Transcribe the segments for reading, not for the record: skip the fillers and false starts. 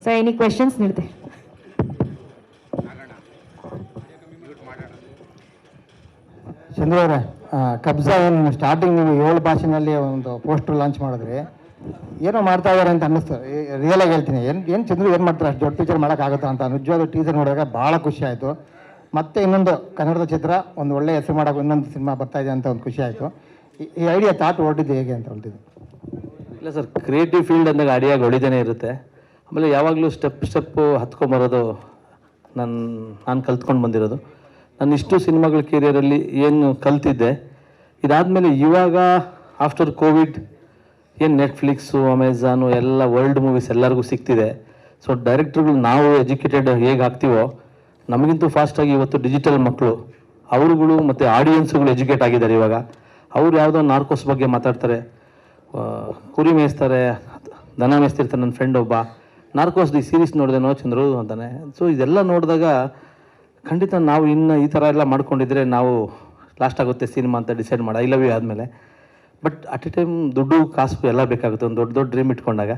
So any questions ನೀಡಿದೆ. ಚಂದ್ರು ಅವರೇ, ಕಬ್ಜಾ ಏನು ಸ್ಟಾರ್ಟಿಂಗ್ ನೀವು 7 ಭಾಷೆನಲ್ಲಿ ಒಂದು ಪೋಸ್ಟರ್ ಲಾಂಚ್ ಮಾಡಿದ್ರಿ, ಏನೋ ಮಾಡ್ತಾ ಇದ್ದಾರೆ ಅಂತ ಅನ್ನಿಸ್ತು. ರಿಯಲ್ ಆಗಿ ಹೇಳ್ತೀನಿ, ಏನು ಚಂದ್ರು ಏನು ಮಾಡ್ತಾರೆ, ಅಷ್ಟು ದೊಡ್ಡ ಪಿಕ್ಚರ್ ಮಾಡೋಕ್ಕಾಗುತ್ತಾ ಅಂತ ನಿಜವಾದ ಟೀಸರ್ ನೋಡಿದಾಗ ಭಾಳ ಖುಷಿ ಆಯಿತು. ಮತ್ತೆ ಇನ್ನೊಂದು ಕನ್ನಡದ ಚಿತ್ರ ಒಂದು ಒಳ್ಳೆಯ ಹೆಸರು ಮಾಡೋಕೆ ಇನ್ನೊಂದು ಸಿನಿಮಾ ಬರ್ತಾ ಇದೆ ಅಂತ ಒಂದು ಖುಷಿ ಆಯಿತು. ಈ ಐಡಿಯಾ ಥಾಟ್ ಹೊರಟಿದ್ದು ಹೇಗೆ ಅಂತ ಹೇಳ್ತಿದ್ದು? ಇಲ್ಲ ಸರ್, ಕ್ರಿಯೇಟಿವ್ ಫೀಲ್ಡ್ ಅಂದಾಗ ಐಡಿಯಾಗಳು ಹೊಳಿದೇನೆ ಇರುತ್ತೆ. ಆಮೇಲೆ ಯಾವಾಗಲೂ ಸ್ಟೆಪ್ಪು ಹತ್ಕೊಂಬರೋದು ನಾನು ಕಲ್ತ್ಕೊಂಡು ಬಂದಿರೋದು. ನಾನು ಇಷ್ಟು ಸಿನಿಮಾಗಳ ಕೆರಿಯರಲ್ಲಿ ಏನು ಕಲ್ತಿದ್ದೆ, ಇದಾದಮೇಲೆ ಇವಾಗ ಆಫ್ಟರ್ ಕೋವಿಡ್ ಏನು ನೆಟ್ಫ್ಲಿಕ್ಸು, ಅಮೆಝಾನು ಎಲ್ಲ ವರ್ಲ್ಡ್ ಮೂವೀಸ್ ಎಲ್ಲರಿಗೂ ಸಿಗ್ತಿದೆ. ಸೊ ಡೈರೆಕ್ಟ್ರುಗಳು ನಾವು ಎಜುಕೇಟೆಡ್ ಹೇಗೆ ಆಗ್ತೀವೋ ನಮಗಿಂತೂ ಫಾಸ್ಟಾಗಿ ಇವತ್ತು ಡಿಜಿಟಲ್ ಮಕ್ಕಳು ಅವರುಗಳು ಮತ್ತು ಆಡಿಯನ್ಸುಗಳು ಎಜುಕೇಟ್ ಆಗಿದ್ದಾರೆ. ಇವಾಗ ಅವ್ರು ಯಾವುದೋ ನಾರ್ಕೋಸ್ ಬಗ್ಗೆ ಮಾತಾಡ್ತಾರೆ, ಕುರಿ ಮೇಯಿಸ್ತಾರೆ, ದನ ಮೇಯಿಸ್ತಿರ್ತಾರೆ. ನನ್ನ ಫ್ರೆಂಡ್ ಒಬ್ಬ ನಾರ್ಕೋಸ್ ದಿ ಸೀರೀಸ್ ನೋಡಿದೆನೋ ಚಂದ್ರು ಅಂತಾನೆ. ಸೊ ಇದೆಲ್ಲ ನೋಡಿದಾಗ ಖಂಡಿತ ನಾವು ಇನ್ನು ಈ ಥರ ಎಲ್ಲ ಮಾಡ್ಕೊಂಡಿದ್ರೆ ನಾವು ಲಾಸ್ಟ್ ಆಗುತ್ತೆ ಸಿನಿಮಾ ಅಂತ ಡಿಸೈಡ್ ಮಾಡಿ ಐ ಲವ್ ಯು ಆದಮೇಲೆ. ಬಟ್ ಅಟ್ ಎ ಟೈಮ್ ದುಡ್ಡು ಕಾಸು ಎಲ್ಲ ಬೇಕಾಗುತ್ತೆ. ಒಂದು ದೊಡ್ಡ ದೊಡ್ಡ ಡ್ರೀಮ್ ಇಟ್ಕೊಂಡಾಗ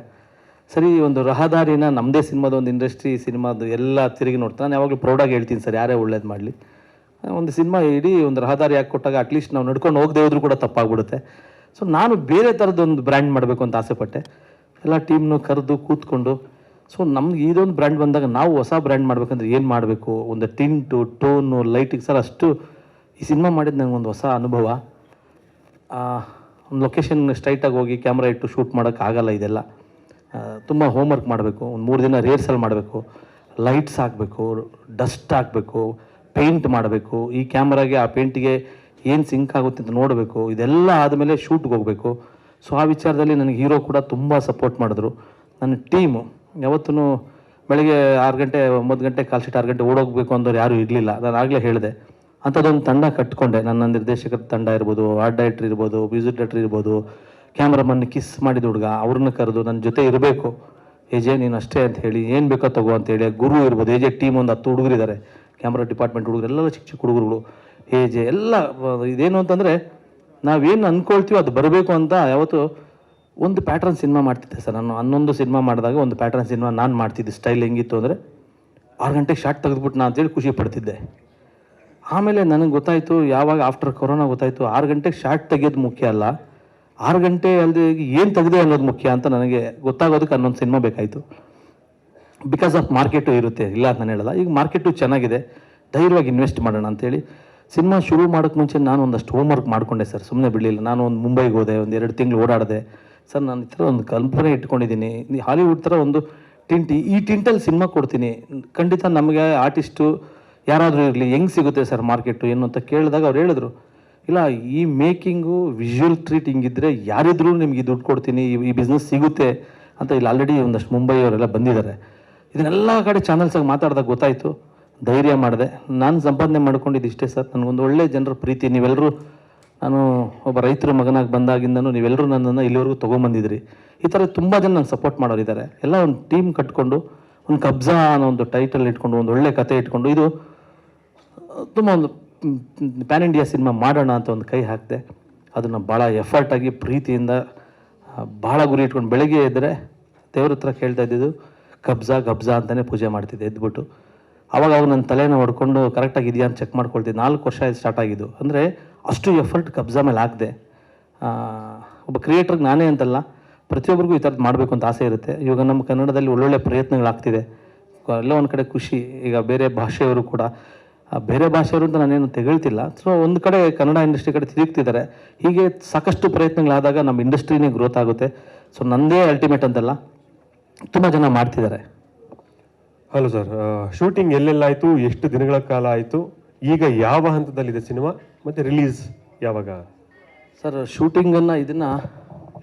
ಸರಿ ಒಂದು ರಹದಾರಿನ ನಮ್ಮದೇ ಸಿನಿಮಾದ ಒಂದು ಇಂಡಸ್ಟ್ರಿ ಸಿನಿಮಾದು ಎಲ್ಲ ತಿರುಗಿ ನೋಡ್ತಾ ನಾನು ಯಾವಾಗಲೂ ಪ್ರೌಡಾಗಿ ಹೇಳ್ತೀನಿ ಸರ್, ಯಾರೇ ಒಳ್ಳೇದು ಮಾಡಲಿ, ಒಂದು ಸಿನಿಮಾ ಇಡೀ ಒಂದು ರಹದಾರಿ ಹಾಕಿ ಕೊಟ್ಟಾಗ ಅಟ್ಲೀಸ್ಟ್ ನಾವು ನಡ್ಕೊಂಡು ಹೋಗದೆ ಹೋದ್ರೂ ಕೂಡ ತಪ್ಪಾಗ್ಬಿಡುತ್ತೆ. ಸೊ ನಾನು ಬೇರೆ ಥರದ್ದೊಂದು ಬ್ರ್ಯಾಂಡ್ ಮಾಡಬೇಕು ಅಂತ ಆಸೆಪಟ್ಟೆ. ಎಲ್ಲ ಟೀಮ್ನು ಕರೆದು ಕೂತ್ಕೊಂಡು, ಸೊ ನಮ್ಗೆ ಇದೊಂದು ಬ್ರ್ಯಾಂಡ್ ಬಂದಾಗ ನಾವು ಹೊಸ ಬ್ರ್ಯಾಂಡ್ ಮಾಡಬೇಕಂದ್ರೆ ಏನು ಮಾಡಬೇಕು, ಒಂದು ಟಿಂಟು, ಟೋನು, ಲೈಟಿಂಗ್ ಸರ್, ಅಷ್ಟು ಈ ಸಿನಿಮಾ ಮಾಡಿದ್ದು ನನಗೆ ಒಂದು ಹೊಸ ಅನುಭವ. ಒಂದು ಲೊಕೇಶನ್ ಸ್ಟ್ರೈಟಾಗಿ ಹೋಗಿ ಕ್ಯಾಮ್ರಾ ಇಟ್ಟು ಶೂಟ್ ಮಾಡೋಕ್ಕಾಗಲ್ಲ. ಇದೆಲ್ಲ ತುಂಬ ಹೋಮ್ವರ್ಕ್ ಮಾಡಬೇಕು. ಒಂದು 3 ದಿನ ರಿಹರ್ಸಲ್ ಮಾಡಬೇಕು, ಲೈಟ್ಸ್ ಹಾಕಬೇಕು, ಡಸ್ಟ್ ಹಾಕಬೇಕು, ಪೇಂಟ್ ಮಾಡಬೇಕು, ಈ ಕ್ಯಾಮ್ರಾಗೆ ಆ ಪೇಂಟಿಗೆ ಏನು ಸಿಂಕ್ ಆಗುತ್ತೆ ಅಂತ ನೋಡಬೇಕು. ಇದೆಲ್ಲ ಆದಮೇಲೆ ಶೂಟ್ಗೆ ಹೋಗಬೇಕು. ಸೊ ಆ ವಿಚಾರದಲ್ಲಿ ನನಗೆ ಹೀರೋ ಕೂಡ ತುಂಬ ಸಪೋರ್ಟ್ ಮಾಡಿದ್ರು. ನನ್ನ ಟೀಮು ಯಾವತ್ತೂ ಬೆಳಗ್ಗೆ 6 ಗಂಟೆ 9 ಗಂಟೆ ಕಾಲ್ಶೀಟ್ 6 ಗಂಟೆ ಓಡೋಗಬೇಕು ಅಂದವ್ರು ಯಾರೂ ಇರಲಿಲ್ಲ. ನಾನು ಆಗಲೇ ಹೇಳಿದೆ, ಅಂಥದ್ದೊಂದು ತಂಡ ಕಟ್ಕೊಂಡೆ. ನನ್ನ ನಿರ್ದೇಶಕರ ತಂಡ ಇರ್ಬೋದು, ಆರ್ಟ್ ಡೈರೆಕ್ಟ್ರ್ ಇರ್ಬೋದು, ಮ್ಯೂಸಿಕ್ ಡೈರೆಕ್ಟ್ರ್ ಇರ್ಬೋದು, ಕ್ಯಾಮ್ರಾಮನ್ ಕಿಸ್ ಮಾಡಿದ ಹುಡುಗ ಅವ್ರನ್ನ ಕರೆದು ನನ್ನ ಜೊತೆ ಇರಬೇಕು, ಏಜೆ ನೀನು ಅಷ್ಟೇ ಅಂತ ಹೇಳಿ, ಏನು ಬೇಕೋ ತಗೋ ಅಂತೇಳಿ. ಗುರು ಇರ್ಬೋದು, ಏಜೆ ಟೀಮ್ ಒಂದು 10 ಹುಡುಗರಿದ್ದಾರೆ, ಕ್ಯಾಮ್ರಾ ಡಿಪಾರ್ಟ್ಮೆಂಟ್ ಹುಡುಗರು ಎಲ್ಲ ಚಿಕ್ಕ ಚಿಕ್ಕ ಹುಡುಗರುಗಳು, ಏಜೆ ಎಲ್ಲ. ಇದೇನು ಅಂತಂದರೆ ನಾವೇನು ಅಂದ್ಕೊಳ್ತೀವೋ ಅದು ಬರಬೇಕು ಅಂತ ಯಾವತ್ತು ಒಂದು ಪ್ಯಾಟ್ರನ್ ಸಿನಿಮಾ ಮಾಡ್ತಿದ್ದೆ ಸರ್. ನಾನು 11 ಸಿನಿಮಾ ಮಾಡಿದಾಗ ಒಂದು ಪ್ಯಾಟ್ರನ್ ಸಿನಿಮಾ ನಾನು ಮಾಡ್ತಿದ್ದೆ. ಸ್ಟೈಲ್ ಹೆಂಗಿತ್ತು ಅಂದರೆ 6 ಗಂಟೆಗೆ ಶಾರ್ಟ್ ತೆಗೆದುಬಿಟ್ಟು ನಾನು ಅಂತೇಳಿ ಖುಷಿ ಪಡ್ತಿದ್ದೆ. ಆಮೇಲೆ ನನಗೆ ಗೊತ್ತಾಯಿತು, ಯಾವಾಗ ಆಫ್ಟರ್ ಕೊರೋನಾ ಗೊತ್ತಾಯಿತು 6 ಗಂಟೆಗೆ ಶಾರ್ಟ್ ತೆಗೆಯೋದು ಮುಖ್ಯ ಅಲ್ಲ, 6 ಗಂಟೆ ಅಲ್ಲದೆ ಏನು ತೆಗೆದೆ ಅನ್ನೋದು ಮುಖ್ಯ ಅಂತ ನನಗೆ ಗೊತ್ತಾಗೋದಕ್ಕೆ ಅನ್ನೊಂದು ಸಿನಿಮಾ ಬೇಕಾಯಿತು. ಬಿಕಾಸ್ ಆಫ್ ಮಾರ್ಕೆಟು ಇರುತ್ತೆ, ಇಲ್ಲ ಅಂತ ನಾನು ಹೇಳಲ್ಲ. ಈಗ ಮಾರ್ಕೆಟು ಚೆನ್ನಾಗಿದೆ, ಧೈರ್ಯವಾಗಿ ಇನ್ವೆಸ್ಟ್ ಮಾಡೋಣ ಅಂತೇಳಿ ಸಿನಿಮಾ ಶುರು ಮಾಡೋಕ್ಕೆ ಮುಂಚೆ ನಾನು ಒಂದಷ್ಟು ಹೋಮ್ವರ್ಕ್ ಮಾಡಿಕೊಂಡೆ ಸರ್, ಸುಮ್ಮನೆ ಬಿಡಲಿಲ್ಲ. ನಾನು ಒಂದು ಮುಂಬೈಗೆ ಹೋದೆ, ಒಂದು 2 ತಿಂಗಳು ಓಡಾಡಿದೆ ಸರ್. ನಾನು ಈ ಥರ ಒಂದು ಕಲ್ಪನೆ ಇಟ್ಕೊಂಡಿದ್ದೀನಿ, ಹಾಲಿವುಡ್ ಥರ ಒಂದು ಟಿಂಟ್, ಈ ಟಿಂಟಲ್ಲಿ ಸಿನಿಮಾ ಕೊಡ್ತೀನಿ. ಖಂಡಿತ ನಮಗೆ ಆರ್ಟಿಸ್ಟು ಯಾರಾದರೂ ಇರಲಿ, ಹೆಂಗೆ ಸಿಗುತ್ತೆ ಸರ್ ಮಾರ್ಕೆಟು ಏನು ಅಂತ ಕೇಳಿದಾಗ ಅವ್ರು ಹೇಳಿದ್ರು, ಇಲ್ಲ ಈ ಮೇಕಿಂಗು ವಿಜುವಲ್ ಟ್ರೀಟ್ ಹಿಂಗಿದ್ರೆ ಯಾರಿದ್ರೂ ನಿಮಗೆ ದುಡ್ಡು ಕೊಡ್ತೀನಿ, ಈ ಬಿಸ್ನೆಸ್ ಸಿಗುತ್ತೆ ಅಂತ. ಇಲ್ಲಿ ಆಲ್ರೆಡಿ ಒಂದಷ್ಟು ಮುಂಬೈಯವರೆಲ್ಲ ಬಂದಿದ್ದಾರೆ. ಇದನ್ನೆಲ್ಲ ಕಡೆ ಚಾನಲ್ಸಾಗಿ ಮಾತಾಡಿದಾಗ ಗೊತ್ತಾಯಿತು. ಧೈರ್ಯ ಮಾಡಿದೆ. ನಾನು ಸಂಪಾದನೆ ಮಾಡ್ಕೊಂಡಿದ್ದು ಇಷ್ಟೇ ಸರ್, ನನಗೊಂದು ಒಳ್ಳೆ ಜನರ ಪ್ರೀತಿ. ನೀವೆಲ್ಲರೂ, ನಾನು ಒಬ್ಬ ರೈತರ ಮಗನಾಗಿ ಬಂದಾಗಿಂದನೂ ನೀವೆಲ್ಲರೂ ನನ್ನನ್ನು ಇಲ್ಲಿವರೆಗೂ ತೊಗೊಂಬಂದಿದ್ರಿ. ಈ ಥರ ತುಂಬ ಜನ ನಂಗೆ ಸಪೋರ್ಟ್ ಮಾಡೋರಿದ್ದಾರೆ. ಎಲ್ಲ ಒಂದು ಟೀಮ್ ಕಟ್ಕೊಂಡು ಒಂದು ಕಬ್ಜಾ ಅನ್ನೋ ಒಂದು ಟೈಟಲ್ ಇಟ್ಕೊಂಡು, ಒಂದು ಒಳ್ಳೆ ಕತೆ ಇಟ್ಕೊಂಡು, ಇದು ತುಂಬ ಒಂದು ಪ್ಯಾನ್ ಇಂಡಿಯಾ ಸಿನಿಮಾ ಮಾಡೋಣ ಅಂತ ಒಂದು ಕೈ ಹಾಕಿದೆ. ಅದನ್ನು ಭಾಳ ಎಫರ್ಟಾಗಿ ಪ್ರೀತಿಯಿಂದ ಭಾಳ ಗುರಿ ಇಟ್ಕೊಂಡು ಬೆಳಗ್ಗೆ ಎದ್ದರೆ ದೇವ್ರ ಹತ್ರ ಕೇಳ್ತಾ ಇದ್ದಿದ್ದು ಕಬ್ಜಾ ಕಬ್ಜಾ ಅಂತಲೇ ಪೂಜೆ ಮಾಡ್ತಿದ್ದೆ ಎದ್ಬಿಟ್ಟು. ಆವಾಗ ನನ್ನ ತಲೆನ ಹೊಡ್ಕೊಂಡು ಕರೆಕ್ಟಾಗಿ ಇದೆಯಾ ಅಂತ ಚೆಕ್ ಮಾಡ್ಕೊಳ್ತಿದ್ದೆ. 4 ವರ್ಷ ಸ್ಟಾರ್ಟ್ ಆಗಿದ್ದು ಅಂದರೆ ಅಷ್ಟು ಎಫರ್ಟ್ ಕಬ್ಜಾ ಮೇಲೆ ಹಾಕಿದೆ. ಒಬ್ಬ ಕ್ರಿಯೇಟ್ರಿಗೆ ನಾನೇ ಅಂತಲ್ಲ, ಪ್ರತಿಯೊಬ್ಬರಿಗೂ ಈ ಥರದ್ದು ಮಾಡಬೇಕು ಅಂತ ಆಸೆ ಇರುತ್ತೆ. ಇವಾಗ ನಮ್ಮ ಕನ್ನಡದಲ್ಲಿ ಒಳ್ಳೊಳ್ಳೆ ಪ್ರಯತ್ನಗಳಾಗ್ತಿದೆ, ಎಲ್ಲ ಒಂದು ಕಡೆ ಖುಷಿ. ಈಗ ಬೇರೆ ಭಾಷೆಯವರು ಕೂಡ, ಬೇರೆ ಭಾಷೆಯವರು ಅಂತ ನಾನೇನು ತೆಗಳ್ತಿಲ್ಲ. ಸೊ ಒಂದು ಕಡೆ ಕನ್ನಡ ಇಂಡಸ್ಟ್ರಿ ಕಡೆ ತಿರುಗ್ತಿದ್ದಾರೆ. ಹೀಗೆ ಸಾಕಷ್ಟು ಪ್ರಯತ್ನಗಳಾದಾಗ ನಮ್ಮ ಇಂಡಸ್ಟ್ರಿನೇ ಗ್ರೋತ್ ಆಗುತ್ತೆ. ಸೊ ನನ್ನದೇ ಅಲ್ಟಿಮೇಟ್ ಅಂತಲ್ಲ, ತುಂಬ ಜನ ಮಾಡ್ತಿದ್ದಾರೆ. ಹಲೋ ಸರ್, ಶೂಟಿಂಗ್ ಎಲ್ಲೆಲ್ಲಾಯಿತು, ಎಷ್ಟು ದಿನಗಳ ಕಾಲ ಆಯಿತು, ಈಗ ಯಾವ ಹಂತದಲ್ಲಿದೆ ಸಿನಿಮಾ, ಮತ್ತು ರಿಲೀಸ್ ಯಾವಾಗ? ಸರ್ ಶೂಟಿಂಗನ್ನು ಇದನ್ನು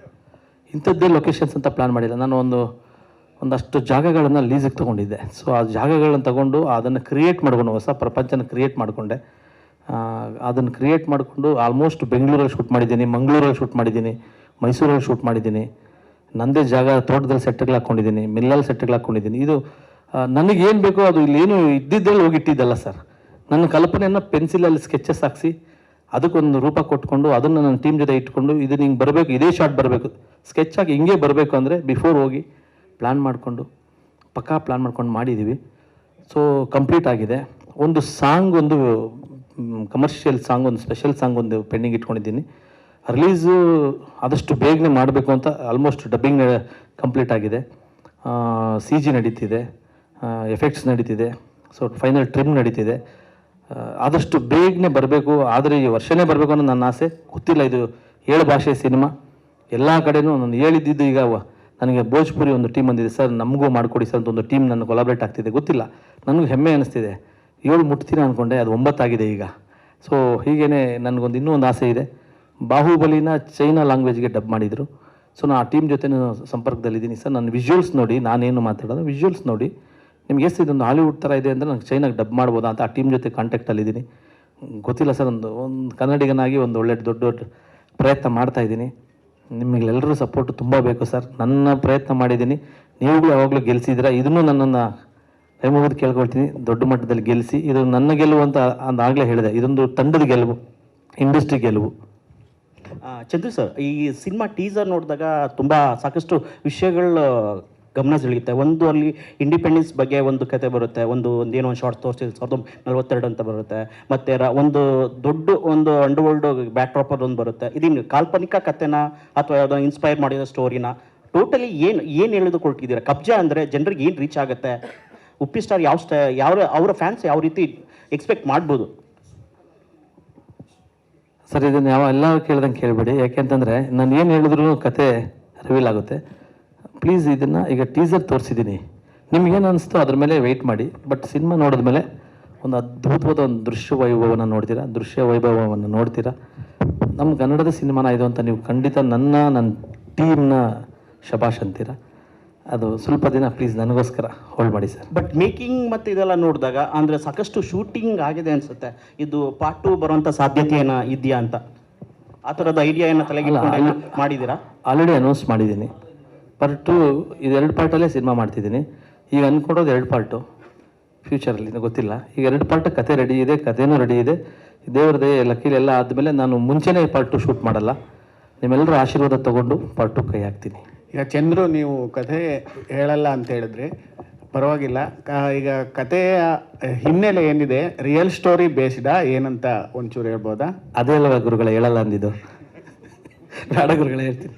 ಇಂಥದ್ದೇ ಲೊಕೇಶನ್ಸ್ ಅಂತ ಪ್ಲ್ಯಾನ್ ಮಾಡಿಲ್ಲ. ನಾನು ಒಂದಷ್ಟು ಜಾಗಗಳನ್ನು ಲೀಸಿಗೆ ತೊಗೊಂಡಿದ್ದೆ. ಸೊ ಆ ಜಾಗಗಳನ್ನು ತಗೊಂಡು ಅದನ್ನು ಕ್ರಿಯೇಟ್ ಮಾಡ್ಕೊಂಡು, ಹೊಸ ಪ್ರಪಂಚನ ಕ್ರಿಯೇಟ್ ಮಾಡಿಕೊಂಡೆ. ಅದನ್ನು ಕ್ರಿಯೇಟ್ ಮಾಡಿಕೊಂಡು ಆಲ್ಮೋಸ್ಟ್ ಬೆಂಗಳೂರಲ್ಲಿ ಶೂಟ್ ಮಾಡಿದ್ದೀನಿ, ಮಂಗಳೂರಲ್ಲಿ ಶೂಟ್ ಮಾಡಿದ್ದೀನಿ, ಮೈಸೂರಲ್ಲಿ ಶೂಟ್ ಮಾಡಿದ್ದೀನಿ. ನನ್ನದೇ ಜಾಗ ತೋಟದಲ್ಲಿ ಸೆಟ್ಗಳು ಹಾಕ್ಕೊಂಡಿದ್ದೀನಿ, ಮಿಲ್ಲಲ್ಲಿ ಸೆಟ್ಗಳು ಹಾಕ್ಕೊಂಡಿದ್ದೀನಿ. ಇದು ನನಗೇನು ಬೇಕೋ ಅದು ಇಲ್ಲೇನು ಇದ್ದಿದ್ದಲ್ಲಿ ಹೋಗಿಟ್ಟಿದ್ದಲ್ಲ ಸರ್. ನನ್ನ ಕಲ್ಪನೆಯನ್ನು ಪೆನ್ಸಿಲಲ್ಲಿ ಸ್ಕೆಚಸ್ ಹಾಕ್ಸಿ ಅದಕ್ಕೊಂದು ರೂಪ ಕೊಟ್ಕೊಂಡು ಅದನ್ನು ನನ್ನ ಟೀಮ್ ಜೊತೆ ಇಟ್ಕೊಂಡು ಇದನ್ನು ಹಿಂಗೆ ಬರಬೇಕು, ಇದೇ ಶಾರ್ಟ್ ಬರಬೇಕು, ಸ್ಕೆಚ್ ಹಾಕಿ ಹಿಂಗೆ ಬರಬೇಕು ಅಂದರೆ ಬಿಫೋರ್ ಹೋಗಿ ಪ್ಲ್ಯಾನ್ ಮಾಡಿಕೊಂಡು ಪಕ್ಕಾ ಪ್ಲ್ಯಾನ್ ಮಾಡ್ಕೊಂಡು ಮಾಡಿದ್ದೀವಿ. ಸೊ ಕಂಪ್ಲೀಟ್ ಆಗಿದೆ. ಒಂದು ಸಾಂಗ್, ಒಂದು ಕಮರ್ಷಿಯಲ್ ಸಾಂಗ್, ಒಂದು ಸ್ಪೆಷಲ್ ಸಾಂಗ್ ಒಂದು ಪೆಂಡಿಂಗ್ ಇಟ್ಕೊಂಡಿದ್ದೀನಿ. ರಿಲೀಸು ಆದಷ್ಟು ಬೇಗನೆ ಮಾಡಬೇಕು ಅಂತ. ಆಲ್ಮೋಸ್ಟ್ ಡಬ್ಬಿಂಗ್ ಕಂಪ್ಲೀಟ್ ಆಗಿದೆ, CG ನಡೀತಿದೆ, ಎಫೆಕ್ಟ್ಸ್ ನಡೀತಿದೆ, ಸೊ ಫೈನಲ್ ಟ್ರಿಮ್ ನಡೀತಿದೆ. ಆದಷ್ಟು ಬೇಗನೆ ಬರಬೇಕು, ಆದರೆ ಈ ವರ್ಷನೇ ಬರಬೇಕು ಅನ್ನೋ ನನ್ನ ಆಸೆ. ಗೊತ್ತಿಲ್ಲ, ಇದು 7 ಭಾಷೆ ಸಿನಿಮಾ, ಎಲ್ಲ ಕಡೆನೂ ನಾನು ಹೇಳಿದ್ದು. ಈಗ ನನಗೆ ಭೋಜ್ಪುರಿ ಒಂದು ಟೀಮ್ ಬಂದಿದೆ, ಸರ್ ನಮಗೂ ಮಾಡಿಕೊಡಿ ಸರ್ ಅಂತ ಒಂದು ಟೀಮ್ ನನ್ನ ಕೊಲಾಬ್ರೇಟ್ ಆಗ್ತಿದೆ. ಗೊತ್ತಿಲ್ಲ, ನನಗೂ ಹೆಮ್ಮೆ ಅನ್ನಿಸ್ತಿದೆ. 7 ಮುಟ್ತೀರಾ ಅಂದ್ಕೊಂಡೆ, ಅದು 9 ಆಗಿದೆ ಈಗ. ಸೊ ಹೀಗೇ ನನಗೊಂದು ಇನ್ನೂ ಒಂದು ಆಸೆ ಇದೆ. ಬಾಹುಬಲಿನ ಚೈನಾ ಲ್ಯಾಂಗ್ವೇಜ್ಗೆ ಡಬ್ ಮಾಡಿದರು. ಸೊ ನಾನು ಆ ಟೀಮ್ ಜೊತೆ ಸಂಪರ್ಕದಲ್ಲಿದ್ದೀನಿ. ಸರ್ ನನ್ನ ವಿಜುವಲ್ಸ್ ನೋಡಿ, ನಾನೇನು ಮಾತಾಡೋದು, ವಿಜುವಲ್ಸ್ ನೋಡಿ ನಿಮ್ಗೆ ಎಷ್ಟು ಇದೊಂದು ಹಾಲಿವುಡ್ ಥರ ಇದೆ ಅಂದರೆ ನನಗೆ ಚೈನಾಗೆ ಡಬ್ ಮಾಡ್ಬೋದಾ ಅಂತ ಆ ಟೀಮ್ ಜೊತೆ ಕಾಂಟ್ಯಾಕ್ಟಲ್ಲಿದ್ದೀನಿ. ಗೊತ್ತಿಲ್ಲ ಸರ್, ಒಂದು ಕನ್ನಡಿಗನಾಗಿ ಒಂದು ಒಳ್ಳೆ ದೊಡ್ಡ ಪ್ರಯತ್ನ ಮಾಡ್ತಾಯಿದ್ದೀನಿ. ನಿಮಗೆಲ್ಲರೂ ಸಪೋರ್ಟು ತುಂಬ ಬೇಕು ಸರ್. ನನ್ನ ಪ್ರಯತ್ನ ಮಾಡಿದ್ದೀನಿ, ನೀವುಗಳು ಯಾವಾಗಲೂ ಗೆಲ್ಲಿಸಿದ್ದೀರಾ. ಇದನ್ನು ನನ್ನನ್ನು ಕೈ ಮುಗಿದು ಕೇಳ್ಕೊಳ್ತೀನಿ, ದೊಡ್ಡ ಮಟ್ಟದಲ್ಲಿ ಗೆಲ್ಲಿಸಿ. ಇದು ನನ್ನ ಗೆಲುವು ಅಂತ ಅಂದಾಗಲೇ ಹೇಳಿದೆ. ಇದೊಂದು ತಂಡದ ಗೆಲುವು, ಇಂಡಸ್ಟ್ರಿ ಗೆಲುವು. ಚಂದ್ರು ಸರ್, ಈ ಸಿನಿಮಾ ಟೀಸರ್ ನೋಡಿದಾಗ ತುಂಬ ಸಾಕಷ್ಟು ವಿಷಯಗಳು ಗಮನ ಸೆಳೆಯುತ್ತೆ. ಒಂದು ಅಲ್ಲಿ ಇಂಡಿಪೆಂಡೆನ್ಸ್ ಬಗ್ಗೆ ಒಂದು ಕತೆ ಬರುತ್ತೆ, ಏನೋ ಒಂದು ಶಾರ್ಟ್ ತೋರಿಸಿ 1942 ಅಂತ ಬರುತ್ತೆ, ಮತ್ತು ಒಂದು ದೊಡ್ಡ ಒಂದು ಅಂಡರ್ವರ್ಲ್ಡ್ ಬ್ಯಾಕ್ ಡ್ರಾಪರ್ ಒಂದು ಬರುತ್ತೆ. ಇದೇನು ಕಾಲ್ಪನಿಕ ಕತೆನ ಅಥವಾ ಯಾವುದೋ ಇನ್ಸ್ಪೈರ್ ಮಾಡಿದ ಸ್ಟೋರಿನ? ಟೋಟಲಿ ಏನು ಹೇಳಿದುಕೊಳ್ತಿದ್ದೀರಾ? ಕಬ್ಜಾ ಅಂದರೆ ಜನರಿಗೆ ಏನು ರೀಚ್ ಆಗುತ್ತೆ? ಉಪ್ಪಿ ಸ್ಟಾರ್ ಯಾವ ಅವರ ಫ್ಯಾನ್ಸ್ ಯಾವ ರೀತಿ ಎಕ್ಸ್ಪೆಕ್ಟ್ ಮಾಡ್ಬೋದು ಸರ್? ಇದನ್ನು ಎಲ್ಲ ಕೇಳ್ದಂಗೆ ಕೇಳಬೇಡಿ, ಯಾಕೆಂತಂದರೆ ನಾನು ಏನು ಹೇಳಿದ್ರು ಕತೆ ರಿವೀಲ್ ಆಗುತ್ತೆ. ಪ್ಲೀಸ್ ಇದನ್ನು ಈಗ ಟೀಸರ್ ತೋರಿಸಿದ್ದೀನಿ, ನಿಮ್ಗೇನು ಅನಿಸ್ತೋ ಅದ್ರ ಮೇಲೆ ವೆಯ್ಟ್ ಮಾಡಿ. ಬಟ್ ಸಿನಿಮಾ ನೋಡಿದ್ಮೇಲೆ ಒಂದು ಅದ್ಭುತವಾದ ಒಂದು ದೃಶ್ಯ ವೈಭವವನ್ನು ನೋಡ್ತೀರಾ. ನಮ್ಮ ಕನ್ನಡದ ಸಿನಿಮಾನ ಇದು ಅಂತ ನೀವು ಖಂಡಿತ ನನ್ನ ಟೀಮ್ನ ಶಬಾಷ್ ಅಂತೀರಾ. ಅದು ಸ್ವಲ್ಪ ದಿನ ಪ್ಲೀಸ್ ನನಗೋಸ್ಕರ ಹೋಲ್ಡ್ ಮಾಡಿ ಸರ್. ಬಟ್ ಮೇಕಿಂಗ್ ಮತ್ತು ಇದೆಲ್ಲ ನೋಡಿದಾಗ ಅಂದರೆ ಸಾಕಷ್ಟು ಶೂಟಿಂಗ್ ಆಗಿದೆ ಅನಿಸುತ್ತೆ. ಇದು ಪಾರ್ಟ್ 2 ಬರುವಂಥ ಸಾಧ್ಯತೆ ಇದೆಯಾ ಅಂತ ಆ ಥರದ ಐಡಿಯಾ ಏನೋ ತಲೆಗೆ ಮಾಡಿದ್ದೀರಾ? ಆಲ್ರೆಡಿ ಅನೌನ್ಸ್ ಮಾಡಿದ್ದೀನಿ. ಪಾರ್ಟ್ 2 ಇದು 2 ಪಾರ್ಟಲ್ಲೇ ಸಿನಿಮಾ ಮಾಡ್ತಿದ್ದೀನಿ. ಈಗ ಅಂದ್ಕೊಂಡೋದು 2 ಪಾರ್ಟು, ಫ್ಯೂಚರಲ್ಲಿ ಗೊತ್ತಿಲ್ಲ. ಈಗ 2 ಪಾರ್ಟ್ ಕತೆ ರೆಡಿ ಇದೆ, ಕಥೆನೂ ರೆಡಿ ಇದೆ. ದೇವ್ರದೇ ಲಕ್ಕೀಲೆಲ್ಲ ಆದಮೇಲೆ ನಾನು ಮುಂಚೆನೇ ಪಾರ್ಟ್ 2 ಶೂಟ್ ಮಾಡಲ್ಲ. ನಿಮ್ಮೆಲ್ಲರ ಆಶೀರ್ವಾದ ತೊಗೊಂಡು ಪಾರ್ಟ್ 2 ಕೈ ಹಾಕ್ತೀನಿ. ಈಗ ಚಂದ್ರು, ನೀವು ಕಥೆ ಹೇಳಲ್ಲ ಅಂತ ಹೇಳಿದ್ರೆ ಪರವಾಗಿಲ್ಲ. ಈಗ ಕಥೆಯ ಹಿನ್ನೆಲೆ ಏನಿದೆ, ರಿಯಲ್ ಸ್ಟೋರಿ ಬೇಸ್ಡಾ ಏನಂತ ಒಂಚೂರು ಹೇಳ್ಬೋದಾ? ಅದೇ ಅಲ್ವ ಗುರುಗಳೇ ಹೇಳಲ್ಲ ಅಂದಿದ್ದು. ಬೇಡ ಗುರುಗಳೇ, ಹೇಳ್ತೀನಿ.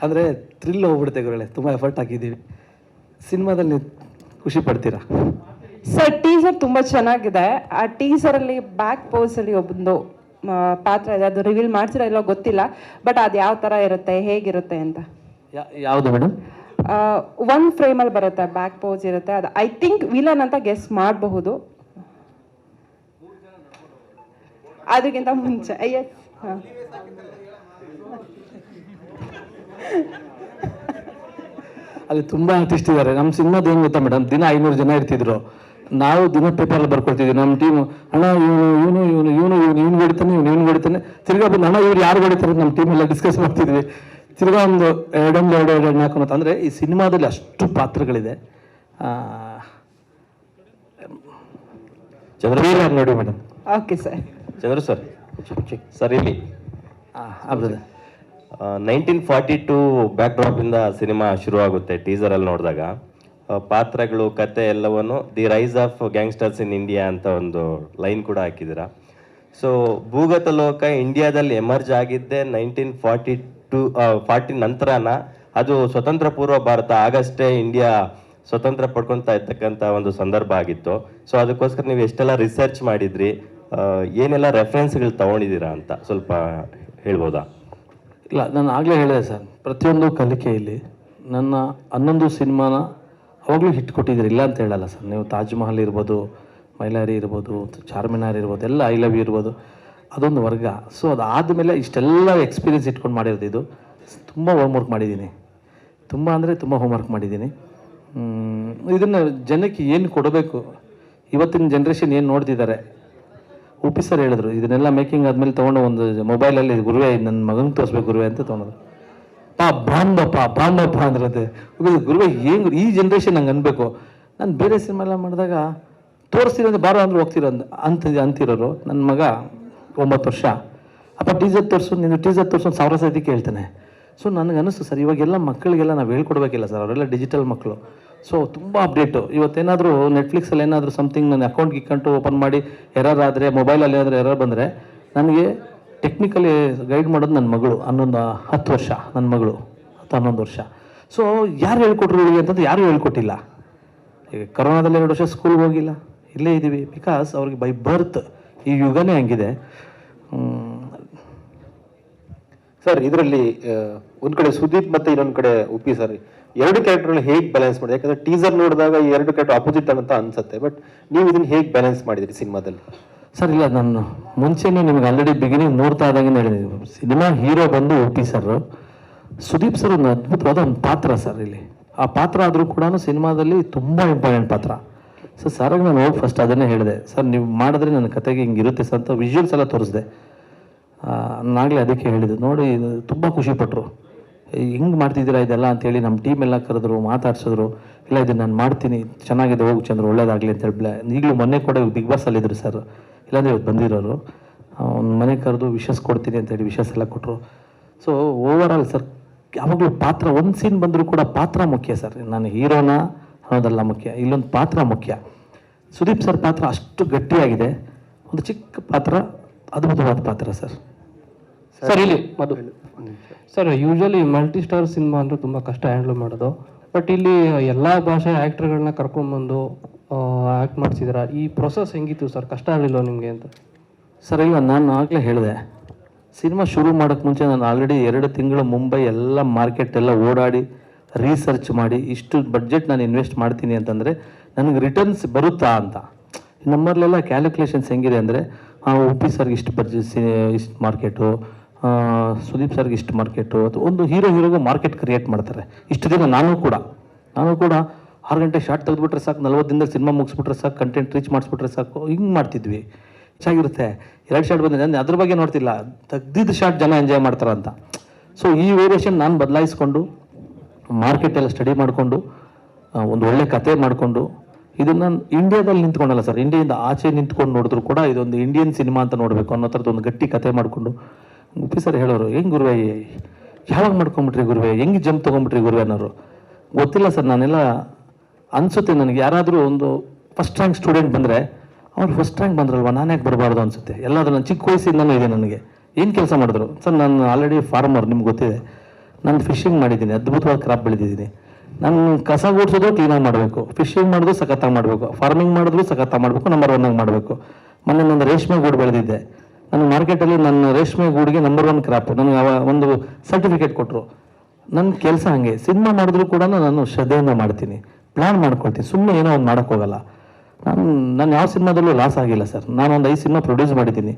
ಅಂದರೆ ಥ್ರಿಲ್ ಹೋಗ್ಬಿಡುತ್ತೆ ಗುರುಗಳೇ, ತುಂಬ ಎಫರ್ಟ್ ಹಾಕಿದ್ದೀವಿ. ಸಿನಿಮಾದಲ್ಲಿ ನೀವು ಖುಷಿ ಪಡ್ತೀರಾ ಸರ್? ಟೀಸರ್ ತುಂಬ ಚೆನ್ನಾಗಿದೆ. ಆ ಟೀಸರಲ್ಲಿ ಬ್ಯಾಕ್ ಪೋಸಲ್ಲಿ ಒಬ್ಬಂದು ಪಾತ್ರ ಇದೆ, ಅದು ರಿವೀಲ್ ಮಾಡ್ತೀರಾ ಇಲ್ಲೋ ಗೊತ್ತಿಲ್ಲ. ಬಟ್ ಅದು ಯಾವ ಥರ ಇರುತ್ತೆ, ಹೇಗಿರುತ್ತೆ ಅಂತ? ಯಾವುದು ಮೇಡಮ್? ಒಂದು ಫ್ರೇಮಲ್ಲಿ ಬರುತ್ತೆ, ಬ್ಯಾಕ್ ಪೋಸ್ ಇರುತ್ತೆ. ಅದು ಐ ಥಿಂಕ್ ವಿಲನ್ ಅಂತ ಗೆಸ್ ಮಾಡಬಹುದು. ಅದಕ್ಕಿಂತ ಮುಂಚೆ ಎಸ್, ಹಾಂ, ಅಲ್ಲಿ ತುಂಬ ಆರ್ಟಿಸ್ಟ್ ಇದ್ದಾರೆ. ನಮ್ಮ ಸಿನಿಮಾದ ಏನು ಗೊತ್ತಾ ಮೇಡಮ್, ದಿನ 500 ಜನ ಇರ್ತಿದ್ರು. ನಾವು ದಿನ ಪೇಪರಲ್ಲಿ ಬರ್ಕೊಳ್ತಿದ್ವಿ. ನಮ್ಮ ಟೀಮು, ಅಣ್ಣ ಇವನು ಹೊಡಿತಾನೆ, ತಿರ್ಗಾ ಬಂದು ಅಣ್ಣ ಇವ್ರು ಯಾರು ಹೊಡಿತಾರೆ, ನಮ್ಮ ಟೀಮೆಲ್ಲ ಡಿಸ್ಕಸ್ ಮಾಡ್ತಿದ್ವಿ. ತಿರ್ಗಾ ಒಂದು 2 4 ಅಂತ. ಅಂದರೆ ಈ ಸಿನಿಮಾದಲ್ಲಿ ಅಷ್ಟು ಪಾತ್ರಗಳಿದೆ. ನೋಡಿ madam. Okay sir. Chandru sir ಇಲ್ಲಿ 1942 ಬ್ಯಾಕ್ ಡ್ರಾಪಿಂದ ಸಿನಿಮಾ ಶುರುವಾಗುತ್ತೆ. ಟೀಸರಲ್ಲಿ ನೋಡಿದಾಗ ಪಾತ್ರಗಳು, ಕತೆ ಎಲ್ಲವನ್ನು the rise of gangsters in India ಅಂತ ಒಂದು ಲೈನ್ ಕೂಡ ಹಾಕಿದ್ದೀರಾ. ಸೊ ಭೂಗತ ಲೋಕ ಇಂಡಿಯಾದಲ್ಲಿ ಎಮರ್ಜ್ ಆಗಿದ್ದೆ 1940 ನಂತರನ. ಅದು ಸ್ವತಂತ್ರ ಪೂರ್ವ ಭಾರತ, ಆಗಷ್ಟೇ ಇಂಡಿಯಾ ಸ್ವತಂತ್ರ ಪಡ್ಕೊತಾ ಇರ್ತಕ್ಕಂಥ ಒಂದು ಸಂದರ್ಭ ಆಗಿತ್ತು. ಸೊ ಅದಕ್ಕೋಸ್ಕರ ನೀವು ಎಷ್ಟೆಲ್ಲ ರಿಸರ್ಚ್ ಮಾಡಿದ್ರಿ, ಏನೆಲ್ಲ ರೆಫರೆನ್ಸ್ಗಳು ತೊಗೊಂಡಿದ್ದೀರಾ ಅಂತ ಸ್ವಲ್ಪ ಹೇಳ್ಬೋದಾ? ಇಲ್ಲ, ನಾನು ಆಗಲೇ ಹೇಳಿದೆ ಸರ್, ಪ್ರತಿಯೊಂದು ಕಲಿಕೆಯಲ್ಲಿ ನನ್ನ 11 ಸಿನಿಮಾನ ಅವಾಗಲೂ ಹಿಟ್ ಕೊಟ್ಟಿದ್ದೀರಿ, ಇಲ್ಲ ಅಂತ ಹೇಳಲ್ಲ ಸರ್. ನೀವು ತಾಜ್ ಮಹಲ್ ಇರ್ಬೋದು, ಮೈಲಾರಿ ಇರ್ಬೋದು, ಚಾರ್ಮಿನಾರ್ ಇರ್ಬೋದು, ಎಲ್ಲ ಐ ಲವ್ ಯು ಇರ್ಬೋದು, ಅದೊಂದು ವರ್ಗ. ಸೊ ಅದಾದಮೇಲೆ ಇಷ್ಟೆಲ್ಲ ಎಕ್ಸ್ಪೀರಿಯನ್ಸ್ ಇಟ್ಕೊಂಡು ಮಾಡಿರೋದು. ಇದು ತುಂಬ ಹೋಮ್ವರ್ಕ್ ಮಾಡಿದ್ದೀನಿ, ತುಂಬ ಅಂದರೆ ತುಂಬ ಹೋಮ್ವರ್ಕ್ ಮಾಡಿದ್ದೀನಿ. ಇದನ್ನು ಜನಕ್ಕೆ ಏನು ಕೊಡಬೇಕು, ಇವತ್ತಿನ ಜನ್ರೇಷನ್ ಏನು ನೋಡ್ತಿದ್ದಾರೆ. ಉಪ್ಪಿ ಸರ್ ಹೇಳಿದ್ರು, ಇದನ್ನೆಲ್ಲ ಮೇಕಿಂಗ್ ಆದಮೇಲೆ ತೊಗೊಂಡು ಒಂದು ಮೊಬೈಲಲ್ಲಿ ಗುರುವೆ ನನ್ನ ಮಗನಿಗೆ ತೋರಿಸ್ಬೇಕು ಗುರುವೆ ಅಂತ ತೊಗೊಂಡ್ರು. ಬಾಂಬಪ್ಪ ಅಂದ್ರದೆ ಗುರುವೆ ಏನು ಈ ಜನ್ರೇಷನ್ ನಂಗೆ ಅನ್ಬೇಕು. ನಾನು ಬೇರೆ ಸಿನಿಮಾ ಎಲ್ಲ ಮಾಡಿದಾಗ ತೋರಿಸ್ತೀರಂದ್ರೆ ಬಾರೋ ಅಂದ್ರೆ ಹೋಗ್ತಿರೋ ಅಂತಿರೋರು. ನನ್ನ ಮಗ 9 ವರ್ಷ, ಅಪ್ಪ ಟೀಸರ್ ತೋರಿಸು, ನೀನು ಟೀಸರ್ ತೋರಿಸು 1000 ಸತಿ ಕೇಳ್ತಾನೆ. ಸೊ ನನಗೆ ಅನ್ನಿಸ್ತು ಸರ್, ಇವಾಗೆಲ್ಲ ಮಕ್ಕಳಿಗೆಲ್ಲ ನಾವು ಹೇಳ್ಕೊಡ್ಬೇಕಿಲ್ಲ ಸರ್, ಅವರೆಲ್ಲ ಡಿಜಿಟಲ್ ಮಕ್ಕಳು. ಸೊ ತುಂಬ ಅಪ್ಡೇಟು. ಇವತ್ತೇನಾದರೂ ನೆಟ್ಫ್ಲಿಕ್ಸಲ್ಲಿ ಏನಾದರೂ ಸಮಥಿಂಗ್ ನನ್ನ ಅಕೌಂಟ್ ಗಿಕ್ಕಂಟು ಓಪನ್ ಮಾಡಿ ಎರರ್ ಆದರೆ, ಮೊಬೈಲಲ್ಲಿ ಏನಾದರೂ ಎರರ್ ಬಂದರೆ ನನಗೆ ಟೆಕ್ನಿಕಲಿ ಗೈಡ್ ಮಾಡೋದು ನನ್ನ ಮಗಳು, 10 ವರ್ಷ, ನನ್ನ ಮಗಳು 11 ವರ್ಷ. ಸೊ ಯಾರು ಹೇಳ್ಕೊಟ್ರು ಇವಳಿಗೆ ಅಂತಂದು ಯಾರೂ ಹೇಳ್ಕೊಟ್ಟಿಲ್ಲ. ಈಗ ಕರೋನಾದಲ್ಲಿ 2 ವರ್ಷ ಸ್ಕೂಲ್ಗೆ ಹೋಗಿಲ್ಲ, ಇಲ್ಲೇ ಇದ್ದೀವಿ. ಬಿಕಾಸ್ ಅವ್ರಿಗೆ ಬೈ ಬರ್ತ್ ಈ ಯುಗನೇ ಹಂಗಿದೆ. ಸರ್, ಇದರಲ್ಲಿ ಒಂದು ಕಡೆ ಸುದೀಪ್ ಮತ್ತೆ ಇನ್ನೊಂದು ಕಡೆ ಉಪ್ಪಿ ಸರ್, ಎರಡು ಕ್ಯಾರೆಕ್ಟರ್ನ ಹೇಗೆ ಬ್ಯಾಲೆನ್ಸ್ ಮಾಡಿದೆ? ಯಾಕಂದ್ರೆ ಟೀಸರ್ ನೋಡಿದಾಗ ಈ ಎರಡು ಕ್ಯಾರೆಕ್ಟರ್ ಅಪೋಸಿಟ್ ಅಂತ ಅನ್ಸುತ್ತೆ, ಬಟ್ ನೀವು ಇದನ್ನ ಹೇಗೆ ಬ್ಯಾಲೆನ್ಸ್ ಮಾಡಿದ್ರಿ ಸಿನಿಮಾದಲ್ಲಿ? ಸರ್ ಇಲ್ಲ, ನಾನು ಮುಂಚೆನೇ ನಿಮ್ಗೆ ಆಲ್ರೆಡಿ ಬಿಗಿನಿಂಗ್ ನೋಡ್ತಾ ಇದ್ದಂಗೆ ಹೇಳಿದ್ದೀನಿ, ಸಿನಿಮಾ ಹೀರೋ ಬಂದು ಉಪ್ಪಿ ಸರ್. ಸುದೀಪ್ ಸರ್ ಒಂದು ಅದ್ಭುತವಾದ ಒಂದು ಪಾತ್ರ ಸರ್. ಇಲ್ಲಿ ಆ ಪಾತ್ರ ಆದರೂ ಕೂಡ ಸಿನಿಮಾದಲ್ಲಿ ತುಂಬ ಇಂಪಾರ್ಟೆಂಟ್ ಪಾತ್ರ. ಸರ್ ನಾನು ಹೋಗಿ ಫಸ್ಟ್ ಅದನ್ನೇ ಹೇಳಿದೆ, ಸರ್ ನೀವು ಮಾಡಿದ್ರೆ ನನ್ನ ಕತೆಗೆ ಹಿಂಗಿರುತ್ತೆ ಸರ್ ಅಂತ ವಿಜುವಲ್ಸ್ ಎಲ್ಲ ತೋರಿಸಿದೆ. ನಾಗಲೇ ಅದಕ್ಕೆ ಹೇಳಿದ್ದು, ನೋಡಿ ತುಂಬ ಖುಷಿಪಟ್ಟರು. ಹಿಂಗೆ ಮಾಡ್ತಿದ್ದೀರಾ ಇದೆಲ್ಲ ಅಂತೇಳಿ ನಮ್ಮ ಟೀಮ್ ಎಲ್ಲ ಕರೆದ್ರು, ಮಾತಾಡ್ಸಿದ್ರು. ಇಲ್ಲ ಇದನ್ನು ನಾನು ಮಾಡ್ತೀನಿ, ಚೆನ್ನಾಗಿದೆ, ಹೋಗಿ ಚಂದ್ರು, ಒಳ್ಳೇದಾಗಲಿ ಅಂತ ಹೇಳಿ. ಈಗಲೂ ಮೊನ್ನೆ ಕೂಡ ಬಿಗ್ ಬಾಸಲ್ಲಿದ್ದರು ಸರ್, ಇಲ್ಲಾಂದರೆ ಇವತ್ತು ಬಂದಿರೋರು. ಒಂದು ಮನೆ ಕರೆದು ವಿಶಸ್ ಕೊಡ್ತೀನಿ ಅಂತೇಳಿ ವಿಶಸ್ ಎಲ್ಲ ಕೊಟ್ಟರು. ಸೊ ಓವರಾಲ್ ಸರ್ ಯಾವಾಗಲೂ ಪಾತ್ರ, ಒಂದು ಸೀನ್ ಬಂದರೂ ಕೂಡ ಪಾತ್ರ ಮುಖ್ಯ ಸರ್. ನಾನು ಹೀರೋನ ಅನ್ನೋದಲ್ಲ ಮುಖ್ಯ, ಇಲ್ಲೊಂದು ಪಾತ್ರ ಮುಖ್ಯ. ಸುದೀಪ್ ಸರ್ ಪಾತ್ರ ಅಷ್ಟು ಗಟ್ಟಿಯಾಗಿದೆ, ಒಂದು ಚಿಕ್ಕ ಪಾತ್ರ, ಅದ್ಭುತವಾದ ಪಾತ್ರ ಸರ್. ಸರ್ ಇಲ್ಲಿ Madhu sir, usually multi star cinema ಅಂದರೆ ತುಂಬ ಕಷ್ಟ ಹ್ಯಾಂಡಲ್ ಮಾಡೋದು. ಬಟ್ ಇಲ್ಲಿ ಎಲ್ಲ ಭಾಷೆ ಆ್ಯಕ್ಟರ್ಗಳನ್ನ ಕರ್ಕೊಂಡ್ಬಂದು ಆ್ಯಕ್ಟ್ ಮಾಡಿಸಿದ್ರ, ಈ ಪ್ರೊಸೆಸ್ ಹೆಂಗಿತ್ತು ಸರ್? ಕಷ್ಟ ಆಗಲಿಲ್ಲ ನಿಮಗೆ ಅಂತ? ಸರ್ ಇಲ್ಲ, ನಾನು ಆಗಲೇ ಹೇಳಿದೆ, ಸಿನಿಮಾ ಶುರು ಮಾಡೋಕ್ಕೆ ಮುಂಚೆ ನಾನು ಆಲ್ರೆಡಿ 2 ತಿಂಗಳು ಮುಂಬೈ ಎಲ್ಲ ಮಾರ್ಕೆಟ್ ಎಲ್ಲ ಓಡಾಡಿ ರಿಸರ್ಚ್ ಮಾಡಿ ಇಷ್ಟು ಬಡ್ಜೆಟ್ ನಾನು ಇನ್ವೆಸ್ಟ್ ಮಾಡ್ತೀನಿ ಅಂತಂದರೆ ನನಗೆ ರಿಟರ್ನ್ಸ್ ಬರುತ್ತಾ ಅಂತ. ನಮ್ಮಲ್ಲೆಲ್ಲ ಕ್ಯಾಲ್ಕುಲೇಷನ್ಸ್ ಹೆಂಗಿದೆ ಅಂದರೆ, ಉಪ್ಪಿ ಸರ್ಗೆ ಇಷ್ಟು ಬಡ್ಜೆಟ್, ಇಷ್ಟು ಮಾರ್ಕೆಟು, ಸುದೀಪ್ ಸರ್ಗೆ ಇಷ್ಟು ಮಾರ್ಕೆಟು, ಅಥವಾ ಒಂದು ಹೀರೋಗೂ ಮಾರ್ಕೆಟ್ ಕ್ರಿಯೇಟ್ ಮಾಡ್ತಾರೆ. ಇಷ್ಟು ದಿನ ನಾನು ಕೂಡ 6 ಗಂಟೆ ಶಾರ್ಟ್ ತೆಗೆದುಬಿಟ್ರೆ ಸಾಕು, 40 ದಿನದಲ್ಲಿ ಸಿನಿಮಾ ಮುಗಿಸ್ಬಿಟ್ರೆ ಸಾಕು, ಕಂಟೆಂಟ್ ರೀಚ್ ಮಾಡಿಸ್ಬಿಟ್ರೆ ಸಾಕು, ಹಿಂಗೆ ಮಾಡ್ತಿದ್ವಿ. ಚೆನ್ನಾಗಿರುತ್ತೆ. 2 ಶಾರ್ಟ್ ಬಂದಿದೆ, ನಾನು ಅದ್ರ ಬಗ್ಗೆ ನೋಡ್ತಿಲ್ಲ, ತೆಗ್ದಿದ್ದು ಶಾರ್ಟ್ ಜನ ಎಂಜಾಯ್ ಮಾಡ್ತಾರಂತ. ಸೊ ಈ ವೇರಿಯೇಷನ್ ನಾನು ಬದಲಾಯಿಸ್ಕೊಂಡು ಮಾರ್ಕೆಟೆಲ್ಲ ಸ್ಟಡಿ ಮಾಡಿಕೊಂಡು ಒಂದು ಒಳ್ಳೆ ಕತೆ ಮಾಡಿಕೊಂಡು ಇದನ್ನು ಇಂಡಿಯಾದಲ್ಲಿ ನಿಂತ್ಕೊಂಡಲ್ಲ ಸರ್, ಇಂಡಿಯಾದಿಂದ ಆಚೆ ನಿಂತ್ಕೊಂಡು ನೋಡಿದ್ರು ಕೂಡ ಇದೊಂದು ಇಂಡಿಯನ್ ಸಿನಿಮಾ ಅಂತ ನೋಡಬೇಕು ಅನ್ನೋ ಥರದ್ದು ಒಂದು ಗಟ್ಟಿ ಕತೆ ಮಾಡಿಕೊಂಡು. ಉಪ್ಪಿ ಸರ್ ಹೇಳೋರು, ಹೆಂಗೆ ಗುರುವೆ, ಯಾವಾಗ ಮಾಡ್ಕೊಂಬಿಟ್ರಿ ಗುರುವೆ, ಹೆಂಗೆ ಜಂಪ್ ತೊಗೊಂಬಿಟ್ರಿ ಗುರುವೆ ಅನ್ನೋರು. ಗೊತ್ತಿಲ್ಲ ಸರ್, ನಾನೆಲ್ಲ ಅನಿಸುತ್ತೆ ನನಗೆ, ಯಾರಾದರೂ ಒಂದು ಫಸ್ಟ್ ರ್ಯಾಂಕ್ ಸ್ಟೂಡೆಂಟ್ ಬಂದರೆ ಅವ್ರು ಫಸ್ಟ್ ರ್ಯಾಂಕ್ ಬಂದ್ರಲ್ವ, ನಾನು ಯಾಕೆ ಬರಬಾರ್ದು ಅನಿಸುತ್ತೆ. ಎಲ್ಲಾದರೂ ನಾನು ಚಿಕ್ಕ ವಯಸ್ಸಿಂದನೂ ಇದೆ ನನಗೆ. ಏನು ಕೆಲಸ ಮಾಡಿದ್ರು ಸರ್? ನಾನು ಆಲ್ರೆಡಿ ಫಾರ್ಮರ್, ನಿಮ್ಗೆ ಗೊತ್ತಿದೆ. ನಾನು ಫಿಶಿಂಗ್ ಮಾಡಿದ್ದೀನಿ, ಅದ್ಭುತವಾದ ಕ್ರಾಪ್ ಬೆಳೆದಿದ್ದೀನಿ. ನಾನು ಕಸ ಗುಡಿಸೋದು ಕ್ಲೀನಾಗಿ ಮಾಡಬೇಕು, ಫಿಶಿಂಗ್ ಮಾಡೋದು ಸಖತ್ತಾಗಿ ಮಾಡಬೇಕು, ಫಾರ್ಮಿಂಗ್ ಮಾಡಿದ್ರು ಸಖತ್ತಾಗಿ ಮಾಡಬೇಕು, ನಂಬರ್ 1 ಆಗಿ ಮಾಡಬೇಕು. ಮೊನ್ನೆ ನಾನು ರೇಷ್ಮೆ ಗೂಡು ಬೆಳೆದಿದ್ದೆ, ನಾನು ಮಾರ್ಕೆಟಲ್ಲಿ ನನ್ನ ರೇಷ್ಮೆ ಗೂಡಿಗೆ ನಂಬರ್ 1 ಕ್ರಾಪ್, ನನಗೆ ಒಂದು ಸರ್ಟಿಫಿಕೇಟ್ ಕೊಟ್ಟರು. ನನ್ನ ಕೆಲಸ ಹಾಗೆ, ಸಿನಿಮಾ ಮಾಡಿದ್ರು ಕೂಡ ನಾನು ಶ್ರದ್ಧೆಯಿಂದ ಮಾಡ್ತೀನಿ, ಪ್ಲ್ಯಾನ್ ಮಾಡ್ಕೊಳ್ತೀನಿ, ಸುಮ್ಮನೆ ಏನೋ ಒಂದು ಮಾಡೋಕ್ಕೋಗಲ್ಲ. ನಾನು ಯಾವ ಸಿನಿಮಾದಲ್ಲೂ ಲಾಸ್ ಆಗಿಲ್ಲ ಸರ್. ನಾನೊಂದು 5 ಸಿನಿಮಾ ಪ್ರೊಡ್ಯೂಸ್ ಮಾಡಿದ್ದೀನಿ,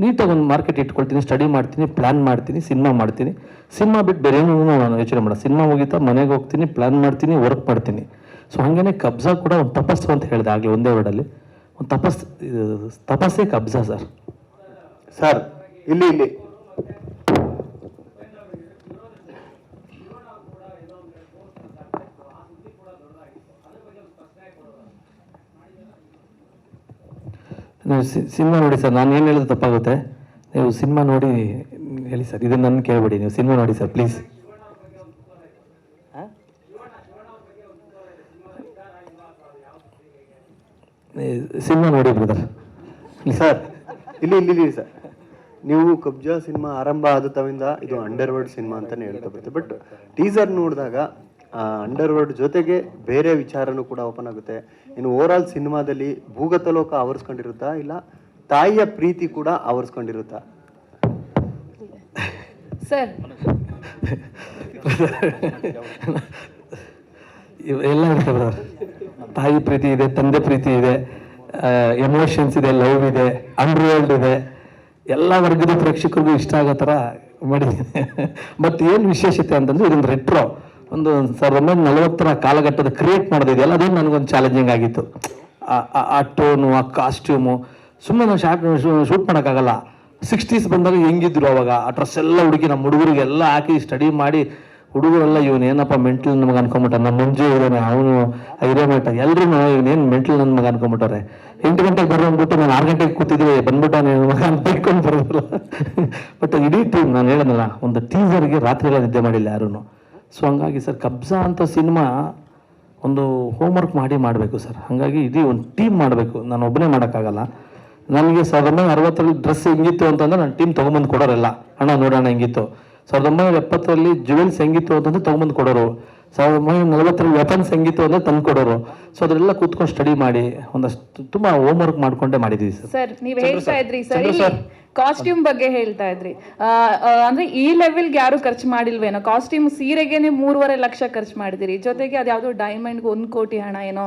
ನೀಟಾಗಿ ಒಂದು ಮಾರ್ಕೆಟ್ ಇಟ್ಕೊಳ್ತೀನಿ, ಸ್ಟಡಿ ಮಾಡ್ತೀನಿ, ಪ್ಲ್ಯಾನ್ ಮಾಡ್ತೀನಿ, ಸಿನಿಮಾ ಮಾಡ್ತೀನಿ. ಸಿನಿಮಾ ಬಿಟ್ಟು ಬೇರೆ ಏನೂ ನಾನು ಯೋಚನೆ ಮಾಡೋದು. ಸಿನಿಮಾ ಮುಗಿತಾ ಮನೆಗೆ ಹೋಗ್ತೀನಿ, ಪ್ಲ್ಯಾನ್ ಮಾಡ್ತೀನಿ, ವರ್ಕ್ ಮಾಡ್ತೀನಿ. ಸೊ ಹಾಗೇ ಕಬ್ಜಾ ಕೂಡ ಒಂದು ತಪಸ್ಸು ಅಂತ ಹೇಳಿದೆ ಆಗಲಿ ಒಂದೇ ವರ್ಡಲ್ಲಿ, ಒಂದು ತಪಸ್ಸೇ ಕಬ್ಜಾ ಸರ್. ಸರ್ ಇಲ್ಲಿ ನೀವು ಸಿನಿಮಾ ನೋಡಿ ಸರ್, ನಾನು ಏನು ಹೇಳಿದ್ರೆ ತಪ್ಪಾಗುತ್ತೆ, ನೀವು ಸಿನಿಮಾ ನೋಡಿ ಹೇಳಿ ಸರ್, ಇದನ್ನು ನನ್ನ ಕೇಳಬೇಡಿ, ನೀವು ಸಿನಿಮಾ ನೋಡಿ ಸರ್ ಪ್ಲೀಸ್. ಸಿನಿಮಾ ನೋಡಿ ಬ್ರದರ್. ಸರ್ ಇಲ್ಲಿ ಸರ್, ನೀವು ಕಬ್ಜಾ ಸಿನಿಮಾ ಆರಂಭ ಆದ ತವಿಂದ ಇದು ಅಂಡರ್ವರ್ಲ್ಡ್ ಸಿನಿಮಾ ಅಂತಾನೆ ಹೇಳ್ತಾ ಬರುತ್ತೆ, ಬಟ್ ಟೀಸರ್ ನೋಡಿದಾಗ ಅಂಡರ್ವರ್ಲ್ಡ್ ಜೊತೆಗೆ ಬೇರೆ ವಿಚಾರನೂ ಕೂಡ ಓಪನ್ ಆಗುತ್ತೆ. ಇನ್ನು ಓವರ್ ಆಲ್ ಸಿನಿಮಾದಲ್ಲಿ ಭೂಗತ ಲೋಕ ಆವರಿಸ್ಕೊಂಡಿರುತ್ತಾ, ಇಲ್ಲ ತಾಯಿಯ ಪ್ರೀತಿ ಕೂಡ ಆವರಿಸ್ಕೊಂಡಿರುತ್ತಾ? ಸರ್ ಎಲ್ಲ ಇರುತ್ತೆ ಬ್ರದರ್. ತಾಯಿ ಪ್ರೀತಿ ಇದೆ, ತಂದೆ ಪ್ರೀತಿ ಇದೆ, ಎಮೋಷನ್ಸ್ ಇದೆ, ಲವ್ ಇದೆ, ಅಂಡರ್ವರ್ಲ್ಡ್ ಇದೆ, ಎಲ್ಲ ವರ್ಗದ ಪ್ರೇಕ್ಷಕರಿಗೂ ಇಷ್ಟ ಆಗೋ ಥರ ಮಾಡಿದ್ದೀನಿ. ಬಟ್ ಏನು ವಿಶೇಷತೆ ಅಂತಂದ್ರೆ ಇದೊಂದು ರೆಟ್ರೋ, ಒಂದು 1940 ಕಾಲಘಟ್ಟದ ಕ್ರಿಯೇಟ್ ಮಾಡೋದಿದೆಯಲ್ಲ, ಅದು ನನಗೊಂದು ಚಾಲೆಂಜಿಂಗ್ ಆಗಿತ್ತು. ಆ ಟೋನು, ಆ ಕಾಸ್ಟ್ಯೂಮು, ಸುಮ್ಮನೆ ನಾವು ಶೂಟ್ ಮಾಡೋಕ್ಕಾಗಲ್ಲ. 60s ಬಂದಾಗ ಹೆಂಗಿದ್ರು ಅವಾಗ, ಆ ಡ್ರೆಸ್ ಎಲ್ಲ ಹುಡುಗಿ ನಮ್ಮ ಹುಡುಗರಿಗೆಲ್ಲ ಹಾಕಿ ಸ್ಟಡಿ ಮಾಡಿ, ಹುಡುಗರೆಲ್ಲ ಇವನೇನಪ್ಪ ಮೆಂಟಲ್ ನಮಗೆ ಅನ್ಕೊಂಬಿಟ್ಟ, ನಮ್ಮ ಮುಂಜೆ ಇದ್ದಾನೆ ಅವನು ಐರೇಮಠ, ಎಲ್ಲರೂ ಇವನೇನು ಮೆಂಟಲ್ ನನ್ನ ಮಗ ಅನ್ಕೊಂಬಿಟ್ಟಾರೆ. 8 ಗಂಟೆಗೆ ಬರೋ ಅಂದ್ಬಿಟ್ಟು ನಾನು 6 ಗಂಟೆಗೆ ಕೂತಿದ್ವಿ, ಬಂದ್ಬಿಟ್ಟಾನೆ ಮಗ ಅಂತ ಬೈಕೊಂಡು ಬರೋದಿಲ್ಲ. ಬಟ್ ಇಡೀ ಟೀಮ್, ನಾನು ಹೇಳೋದಲ್ಲ, ಒಂದು ಟೀಸರ್ಗೆ ರಾತ್ರಿ ಎಲ್ಲ ನಿದ್ದೆ ಮಾಡಿಲ್ಲ ಯಾರೂ. ಸೊ ಹಂಗಾಗಿ ಸರ್ ಕಬ್ಜಾ ಅಂತ ಸಿನಿಮಾ ಒಂದು ಹೋಮ್ವರ್ಕ್ ಮಾಡಬೇಕು ಸರ್. ಹಾಗಾಗಿ ಇಡೀ ಒಂದು ಟೀಮ್ ಮಾಡಬೇಕು, ನಾನು ಒಬ್ಬನೇ ಮಾಡೋಕ್ಕಾಗಲ್ಲ. ನನಗೆ 1960ರಲ್ಲಿ ಡ್ರೆಸ್ ಹೆಂಗಿತ್ತು ಅಂತಂದ್ರೆ ನಾನು ಟೀಮ್ ತೊಗೊಂಬಂದು ಕೊಡೋರಲ್ಲ, ಅಣ್ಣ ನೋಡೋಣ ಹೆಂಗಿತ್ತು. 1970ರಲ್ಲಿ ಜುವೆಲ್ಸ್ ಹೆಂಗಿತ್ತು ಅಂತಂದ್ರೆ ತೊಗೊಂಬಂದು ಕೊಡೋರು. 1940ರಲ್ಲಿ ವೆಪನ್ಸ್ ಹೆಂಗಿತ್ತು ಅಂದರೆ ತಂದು ಕೊಡೋರು. ಸೊ ಅದರೆಲ್ಲ ಕೂತ್ಕೊಂಡು ಸ್ಟಡಿ ಮಾಡಿ ಒಂದಷ್ಟು ತುಂಬ ಹೋಮ್ವರ್ಕ್ ಮಾಡ್ಕೊಂಡೇ ಮಾಡಿದ್ದೀವಿ ಸರ್. ಸರ್ ನೀವು ಹೇಳ್ತಾ ಇದ್ರಿ ಸರ್ ಕಾಸ್ಟ್ಯೂಮ್ ಬಗ್ಗೆ ಹೇಳ್ತಾ ಇದ್ರಿ, ಅಂದ್ರೆ ಈ ಲೆವೆಲ್ಗೆ ಯಾರು ಖರ್ಚು ಮಾಡಿಲ್ವೇನೋ. ಕಾಸ್ಟ್ಯೂಮ್ ಸೀರೆಗೆನೆ 3.5 ಲಕ್ಷ ಖರ್ಚು ಮಾಡಿದಿರಿ, ಜೊತೆಗೆ ಅದ್ಯಾವುದೋ ಡೈಮಂಡ್ಗೆ 1 ಕೋಟಿ ಹಣ ಏನೋ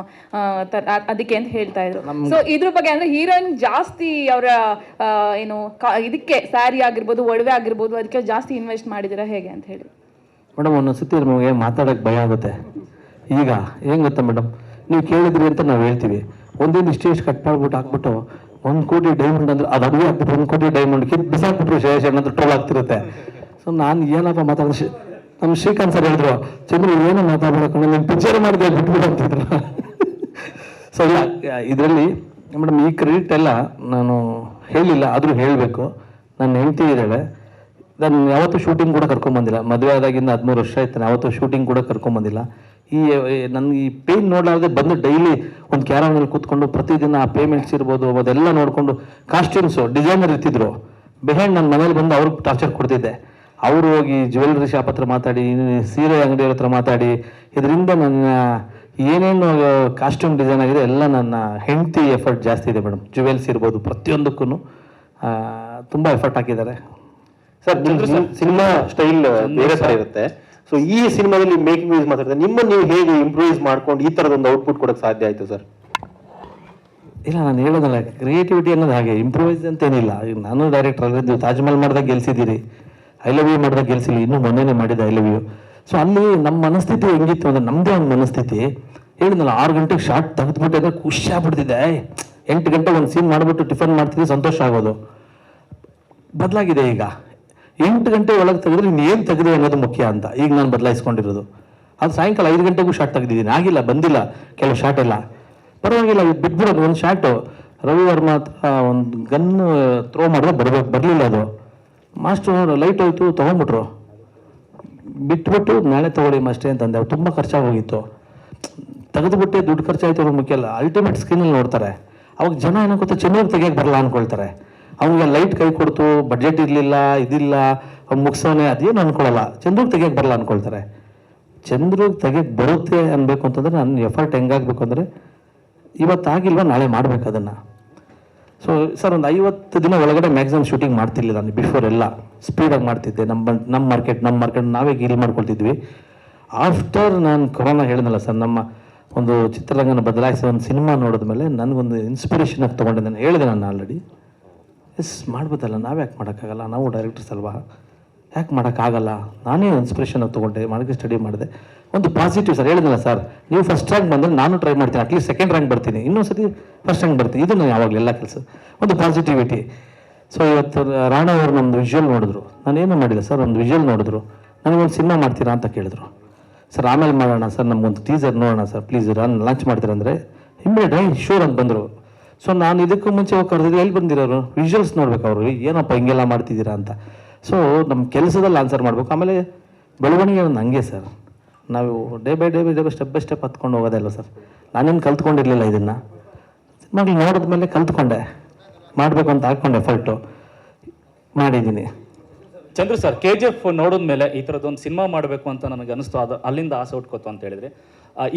ಅದಕ್ಕೆ ಅಂತ ಹೇಳ್ತಾ ಇದ್ರು. ಸೊ ಇದ್ರ ಬಗ್ಗೆ ಅಂದ್ರೆ ಹೀರೋಯಿನ್ ಜಾಸ್ತಿ ಅವರ ಏನು ಇದಕ್ಕೆ ಸ್ಯಾರಿ ಆಗಿರ್ಬೋದು, ಒಡವೆ ಆಗಿರ್ಬೋದು, ಅದಕ್ಕೆ ಜಾಸ್ತಿ ಇನ್ವೆಸ್ಟ್ ಮಾಡಿದಿರಾ ಹೇಗೆ ಅಂತ ಹೇಳಿ. ಮೇಡಮ್ ಒಂದೊಂದ್ಸತಿ ನಮಗೆ ಮಾತಾಡೋಕ್ಕೆ ಭಯ ಆಗುತ್ತೆ. ಈಗ ಹೆಂಗೆ ಗೊತ್ತಾ ಮೇಡಮ್, ನೀವು ಕೇಳಿದ್ರಿ ಅಂತ ನಾವು ಹೇಳ್ತೀವಿ. ಒಂದಿನ ಇಷ್ಟು ಕಟ್ ಮಾಡ್ಬಿಟ್ಟು ಹಾಕ್ಬಿಟ್ಟು 1 ಕೋಟಿ ಡೈಮಂಡ್ ಅಂದ್ರೆ ಅದು ಅಡುಗೆ ಹಾಕ್ಬಿಟ್ಟು 1 ಕೋಟಿ ಡೈಮಂಡ್ ಬಿಸಾಕ್ಬಿಟ್ರು ಶೇಷನ್ ಅಂತ ಟ್ರೋಲ್ ಆಗ್ತಿರುತ್ತೆ. ಸೊ ನಾನು ಏನಪ್ಪ ಮಾತಾಡೋದು, ನಮ್ಮ ಶ್ರೀಕಾಂತ್ ಸರ್ ಹೇಳಿದ್ರು, ಚಂದ್ರು ಏನೋ ಮಾತಾಡ್ಬೇಕು ನಿಮ್ಮ ಪಿಕ್ಚರ್ ಮಾಡಿದೆ ಬಿಟ್ಬಿಡು ಅಂತಿದ್ರು. ಸೊ ಇಲ್ಲ ಇದರಲ್ಲಿ ಮೇಡಮ್ ಈ ಕ್ರೆಡಿಟ್ ಎಲ್ಲ ನಾನು ಹೇಳಿಲ್ಲ, ಆದರೂ ಹೇಳಬೇಕು. ನನ್ನ ಹೆಂಡತಿ ಇದ್ದಾಳೆ, ನಾನು ಯಾವತ್ತೂ ಶೂಟಿಂಗ್ ಕೂಡ ಕರ್ಕೊಂಬಂದಿಲ್ಲ. ಮದುವೆ ಆದಾಗಿಂದ 13 ವರ್ಷ ಆಯ್ತಾನೆ, ಯಾವತ್ತೂ ಶೂಟಿಂಗ್ ಕೂಡ ಕರ್ಕೊಂಬಂದಿಲ್ಲ. ನನಗೆ ಈ ಪೇನ್ ನೋಡಲಾರ್ದೆ ಬಂದು ಡೈಲಿ ಒಂದು ಕ್ಯಾರವನಲ್ಲಿ ಕೂತ್ಕೊಂಡು ಪ್ರತಿದಿನ ಆ ಪೇಮೆಂಟ್ಸ್ ಇರ್ಬೋದು ಅದೆಲ್ಲ ನೋಡಿಕೊಂಡು ಕಾಸ್ಟ್ಯೂಮ್ಸು ಡಿಸೈನರ್ ಇರ್ತಿದ್ರು. ಬಿಹೈಂಡ್ ನನ್ನ ಮನೇಲಿ ಬಂದು ಅವ್ರಿಗೆ ಟಾರ್ಚರ್ ಕೊಡ್ತಿದ್ದೆ. ಅವರು ಹೋಗಿ ಜ್ಯುವೆಲ್ರಿ ಶಾಪ್ ಹತ್ರ ಮಾತಾಡಿ, ಸೀರೆ ಅಂಗಡಿಯವ್ರ ಹತ್ರ ಮಾತಾಡಿ, ಇದರಿಂದ ನನ್ನ ಏನೇನು ಕಾಸ್ಟ್ಯೂಮ್ ಡಿಸೈನ್ ಆಗಿದೆ ಎಲ್ಲ ನನ್ನ ಹೆಂಡತಿ ಎಫರ್ಟ್ ಜಾಸ್ತಿ ಇದೆ ಮೇಡಮ್. ಜ್ಯುವೆಲ್ಸ್ ಇರ್ಬೋದು ಪ್ರತಿಯೊಂದಕ್ಕೂ ತುಂಬ ಎಫರ್ಟ್ ಹಾಕಿದ್ದಾರೆ ಸರ್. ಸಿನಿಮಾ ಸ್ಟೈಲ್ ಬೇರೆ ಥರ ಇರುತ್ತೆ. ಸೊ ಈ ಸಿನಿಮಾದಲ್ಲಿ ಮೇಕಿಂಗ್ ಯೂಸ್ ಮಾತಾಡ್ತಾರೆ, ನಿಮ್ಮನ್ನು ನೀವು ಹೇಗೆ ಇಂಪ್ರೂವೈಸ್ ಮಾಡ್ಕೊಂಡು ಈ ಥರದ ಒಂದು ಔಟ್ಪುಟ್ ಕೊಡೋಕ್ಕೆ ಸಾಧ್ಯ ಆಯಿತು ಸರ್? ಇಲ್ಲ ನಾನು ಹೇಳೋದಲ್ಲ, ಕ್ರಿಯೇಟಿವಿಟಿ ಅನ್ನೋದು ಹಾಗೆ, ಇಂಪ್ರೂವೈಸ್ ಅಂತೇನಿಲ್ಲ. ಈಗ ನಾನು ಡೈರೆಕ್ಟರ್ ಅಲ್ಲಿದ್ದು ತಾಜ್ ಮಹಲ್ ಮಾಡಿದಾಗ ಗೆಲ್ಸಿದ್ದೀರಿ, ಐ ಲವ್ ಯು ಮಾಡಿದಾಗ ಗೆಲ್ಸಿಲ್ಲ, ಇನ್ನೂ ಮೊನ್ನೆನೇ ಮಾಡಿದೆ ಐ ಲವ್ ಯು. ಸೊ ಅಲ್ಲಿ ನಮ್ಮ ಮನಸ್ಥಿತಿ ಹೆಂಗಿತ್ತು ಅಂದರೆ ನಮ್ಮದೇ ಒಂದು ಮನಸ್ಥಿತಿ. ಹೇಳಿದ್ನಲ್ಲ 6 ಗಂಟೆಗೆ ಶಾರ್ಟ್ ತೆಗೆದುಬಿಟ್ಟೆ ಅಂದರೆ ಖುಷಿ ಆಗ್ಬಿಡ್ತಿದ್ದೆ. 8 ಗಂಟೆಗೆ ಒಂದು ಸೀನ್ ಮಾಡಿಬಿಟ್ಟು ಟಿಫನ್ ಮಾಡ್ತಿದ್ದೆ, ಸಂತೋಷ ಆಗೋದು. ಬದಲಾಗಿದೆ ಈಗ 8 ಗಂಟೆ ಒಳಗೆ ತೆಗೆದ್ರೆ ಇನ್ನೇನು ತೆಗೆದು ಅನ್ನೋದು ಮುಖ್ಯ ಅಂತ ಈಗ ನಾನು ಬದಲಾಯಿಸ್ಕೊಂಡಿರೋದು. ಅದು ಸಾಯಂಕಾಲ 5 ಗಂಟೆಗೂ ಶಾರ್ಟ್ ತೆಗೆದಿದ್ದೀನಿ, ಆಗಿಲ್ಲ ಬಂದಿಲ್ಲ ಕೆಲವು ಶಾರ್ಟ್ ಎಲ್ಲ, ಪರವಾಗಿಲ್ಲ ಬಿಟ್ಬಿಡೋದು. ಒಂದು ಶಾರ್ಟು ರವಿವರ್ಮ ಹತ್ರ ಒಂದು ಗನ್ನು ಥ್ರೋ ಮಾಡಿದ್ರೆ ಬರಲಿಲ್ಲ, ಅದು ಮಾಸ್ಟರ್ ಲೈಟ್ ಹೋಯ್ತು ತೊಗೊಂಡ್ಬಿಟ್ರು, ಬಿಟ್ಬಿಟ್ಟು ನಾಳೆ ತೊಗೊಳ್ಳಿ ಅಷ್ಟೇ ಅಂತಂದೆ. ಅವ್ರು ತುಂಬ ಖರ್ಚಾಗೋಗಿತ್ತು, ತೆಗೆದುಬಿಟ್ಟೆ ದುಡ್ಡು ಖರ್ಚಾಯ್ತು ಅವ್ರಿಗೆ ಮುಖ್ಯ ಅಲ್ಲ, ಅಲ್ಟಿಮೇಟ್ ಸ್ಕ್ರೀನಲ್ಲಿ ನೋಡ್ತಾರೆ. ಅವಾಗ ಜನ ಏನೋ ಗೊತ್ತಾ ಚೆನ್ನೂರು ತೆಗಿಯೋಕೆ ಬರಲ್ಲ ಅಂದ್ಕೊಳ್ತಾರೆ. ಅವ್ನಿಗೆ ಲೈಟ್ ಕೈ ಕೊಡ್ತು, ಬಡ್ಜೆಟ್ ಇರಲಿಲ್ಲ, ಇದಿಲ್ಲ, ಅವ್ನು ಮುಗಿಸೋನೆ ಅದೇನು ಅಂದ್ಕೊಳ್ಳಲ್ಲ, ಚಂದ್ರಿಗೆ ತೆಗಿಯೋಕೆ ಬರಲ್ಲ ಅಂದ್ಕೊಳ್ತಾರೆ. ಚಂದ್ರಿಗೆ ತೆಗಿಯೋಕೆ ಬರುತ್ತೆ ಅನ್ಬೇಕು ಅಂತಂದರೆ ನನ್ನ ಎಫರ್ಟ್ ಹೆಂಗಾಗಬೇಕು ಅಂದರೆ ಇವತ್ತಾಗಿಲ್ವ ನಾಳೆ ಮಾಡ್ಬೇಕು ಅದನ್ನು. ಸೊ ಸರ್ ಒಂದು 50 ದಿನ ಒಳಗಡೆ ಮ್ಯಾಕ್ಸಿಮಮ್ ಶೂಟಿಂಗ್ ಮಾಡ್ತಿರ್ಲಿಲ್ಲ ನಾನು. ಬಿಫೋರ್ ಎಲ್ಲ ಸ್ಪೀಡಾಗಿ ಮಾಡ್ತಿದ್ದೆ, ನಮ್ಮ ಮಾರ್ಕೆಟ್ ನಾವೇ ಗೀಲ್ ಮಾಡ್ಕೊಳ್ತಿದ್ವಿ. ಆಫ್ಟರ್ ನಾನು ಕೊರೋನಾ ಹೇಳಿದ್ನಲ್ಲ ಸರ್, ನಮ್ಮ ಒಂದು ಚಿತ್ರರಂಗನ ಬದಲಾಯಿಸೋ ಒಂದು ಸಿನಿಮಾ ನೋಡಿದ್ಮೇಲೆ ನನಗೊಂದು ಇನ್ಸ್ಪಿರೇಷನ್ ಆಗಿ ತೊಗೊಂಡೆ. ನಾನು ಹೇಳಿದೆ ನಾನು ಆಲ್ರೆಡಿ, ಮಾಡ್ಬೋದಲ್ಲ, ನಾವೇ ಯಾಕೆ ಮಾಡೋಕ್ಕಾಗಲ್ಲ, ನಾವು ಡೈರೆಕ್ಟರ್ಸ್ ಅಲ್ವಾ, ಯಾಕೆ ಮಾಡೋಕ್ಕಾಗಲ್ಲ, ನಾನೇ ಇನ್ಸ್ಪಿರೇಷನ್ ಆಗಿ ತೊಗೊಂಡೆ, ಮಾಡೋಕ್ಕೆ ಸ್ಟಡಿ ಮಾಡಿದೆ. ಒಂದು ಪಾಸಿಟಿವ್ ಸರ್ ಹೇಳಿದ್ನಲ್ಲ ಸರ್, ನೀವು ಫಸ್ಟ್ ರ್ಯಾಂಕ್ ಬಂದರೆ ನಾನು ಟ್ರೈ ಮಾಡ್ತೀನಿ, ಅಟ್ಲೀಸ್ಟ್ ಸೆಕೆಂಡ್ ರ್ಯಾಂಕ್ ಬರ್ತೀನಿ, ಇನ್ನೊಂದು ಸತಿ ಫಸ್ಟ್ ರ್ಯಾಂಕ್ ಬರ್ತೀನಿ, ಇದು ನಾನು ಯಾವಾಗಲೆಲ್ಲ ಕೆಲಸ ಒಂದು ಪಾಸಿಟಿವಿಟಿ. ಸೊ ಇವತ್ತು ರಾಣಾ ಅವರು ನಮ್ಮದು ವಿಜುವಲ್ ನೋಡಿದ್ರು, ನಾನೇನು ಮಾಡಿಲ್ಲ ಸರ್, ಒಂದು ವಿಜುವಲ್ ನೋಡಿದ್ರು, ನನಗೊಂದು ಸಿನಿಮಾ ಮಾಡ್ತೀರಾ ಅಂತ ಕೇಳಿದ್ರು. ಸರ್ ಆಮೇಲೆ ಮಾಡೋಣ ಸರ್, ನಮಗೊಂದು ಟೀಸರ್ ನೋಡೋಣ ಸರ್ ಪ್ಲೀಸ್ ಲಾಂಚ್ ಮಾಡ್ತೀರಾ ಅಂದರೆ ಇಮ್ಮಿಡಿಯೇಟ್ ಶೂರ್ ಅಂತ ಬಂದರು. ಸೊ ನಾನು ಇದಕ್ಕೂ ಮುಂಚೆ ಹೋಗಿ ಕರೆದಿದ್ದು ಎಲ್ಲಿ ಬಂದಿರೋರು, ವಿಜುವಲ್ಸ್ ನೋಡ್ಬೇಕು ಅವರು, ಏನಪ್ಪ ಹಿಂಗೆಲ್ಲ ಮಾಡ್ತಿದ್ದೀರಾ ಅಂತ. ಸೊ ನಮ್ಮ ಕೆಲಸದಲ್ಲಿ ಆನ್ಸರ್ ಮಾಡಬೇಕು. ಆಮೇಲೆ ಬೆಳವಣಿಗೆ ಒಂದು ಹಂಗೆ ಸರ್, ನಾವು day by step by step ಹತ್ಕೊಂಡು ಹೋಗೋದಲ್ಲ ಸರ್. ನಾನೇನು ಕಲ್ತ್ಕೊಂಡಿರಲಿಲ್ಲ, ಇದನ್ನು ಸಿನಿಮಾಗಳು ನೋಡಿದ್ಮೇಲೆ ಕಲ್ತ್ಕೊಂಡೆ, ಮಾಡಬೇಕು ಅಂತ ಹಾಕ್ಕೊಂಡು ಎಫರ್ಟು ಮಾಡಿದ್ದೀನಿ. ಚಂದ್ರು ಸರ್, KGF ನೋಡಿದ್ಮೇಲೆ ಈ ಥರದ್ದೊಂದು ಸಿನಿಮಾ ಮಾಡಬೇಕು ಅಂತ ನನಗೆ ಅನಿಸ್ತು, ಅದು ಅಲ್ಲಿಂದ ಆಸೆ ಹುಟ್ಕೋತು ಅಂತ ಹೇಳಿದರೆ,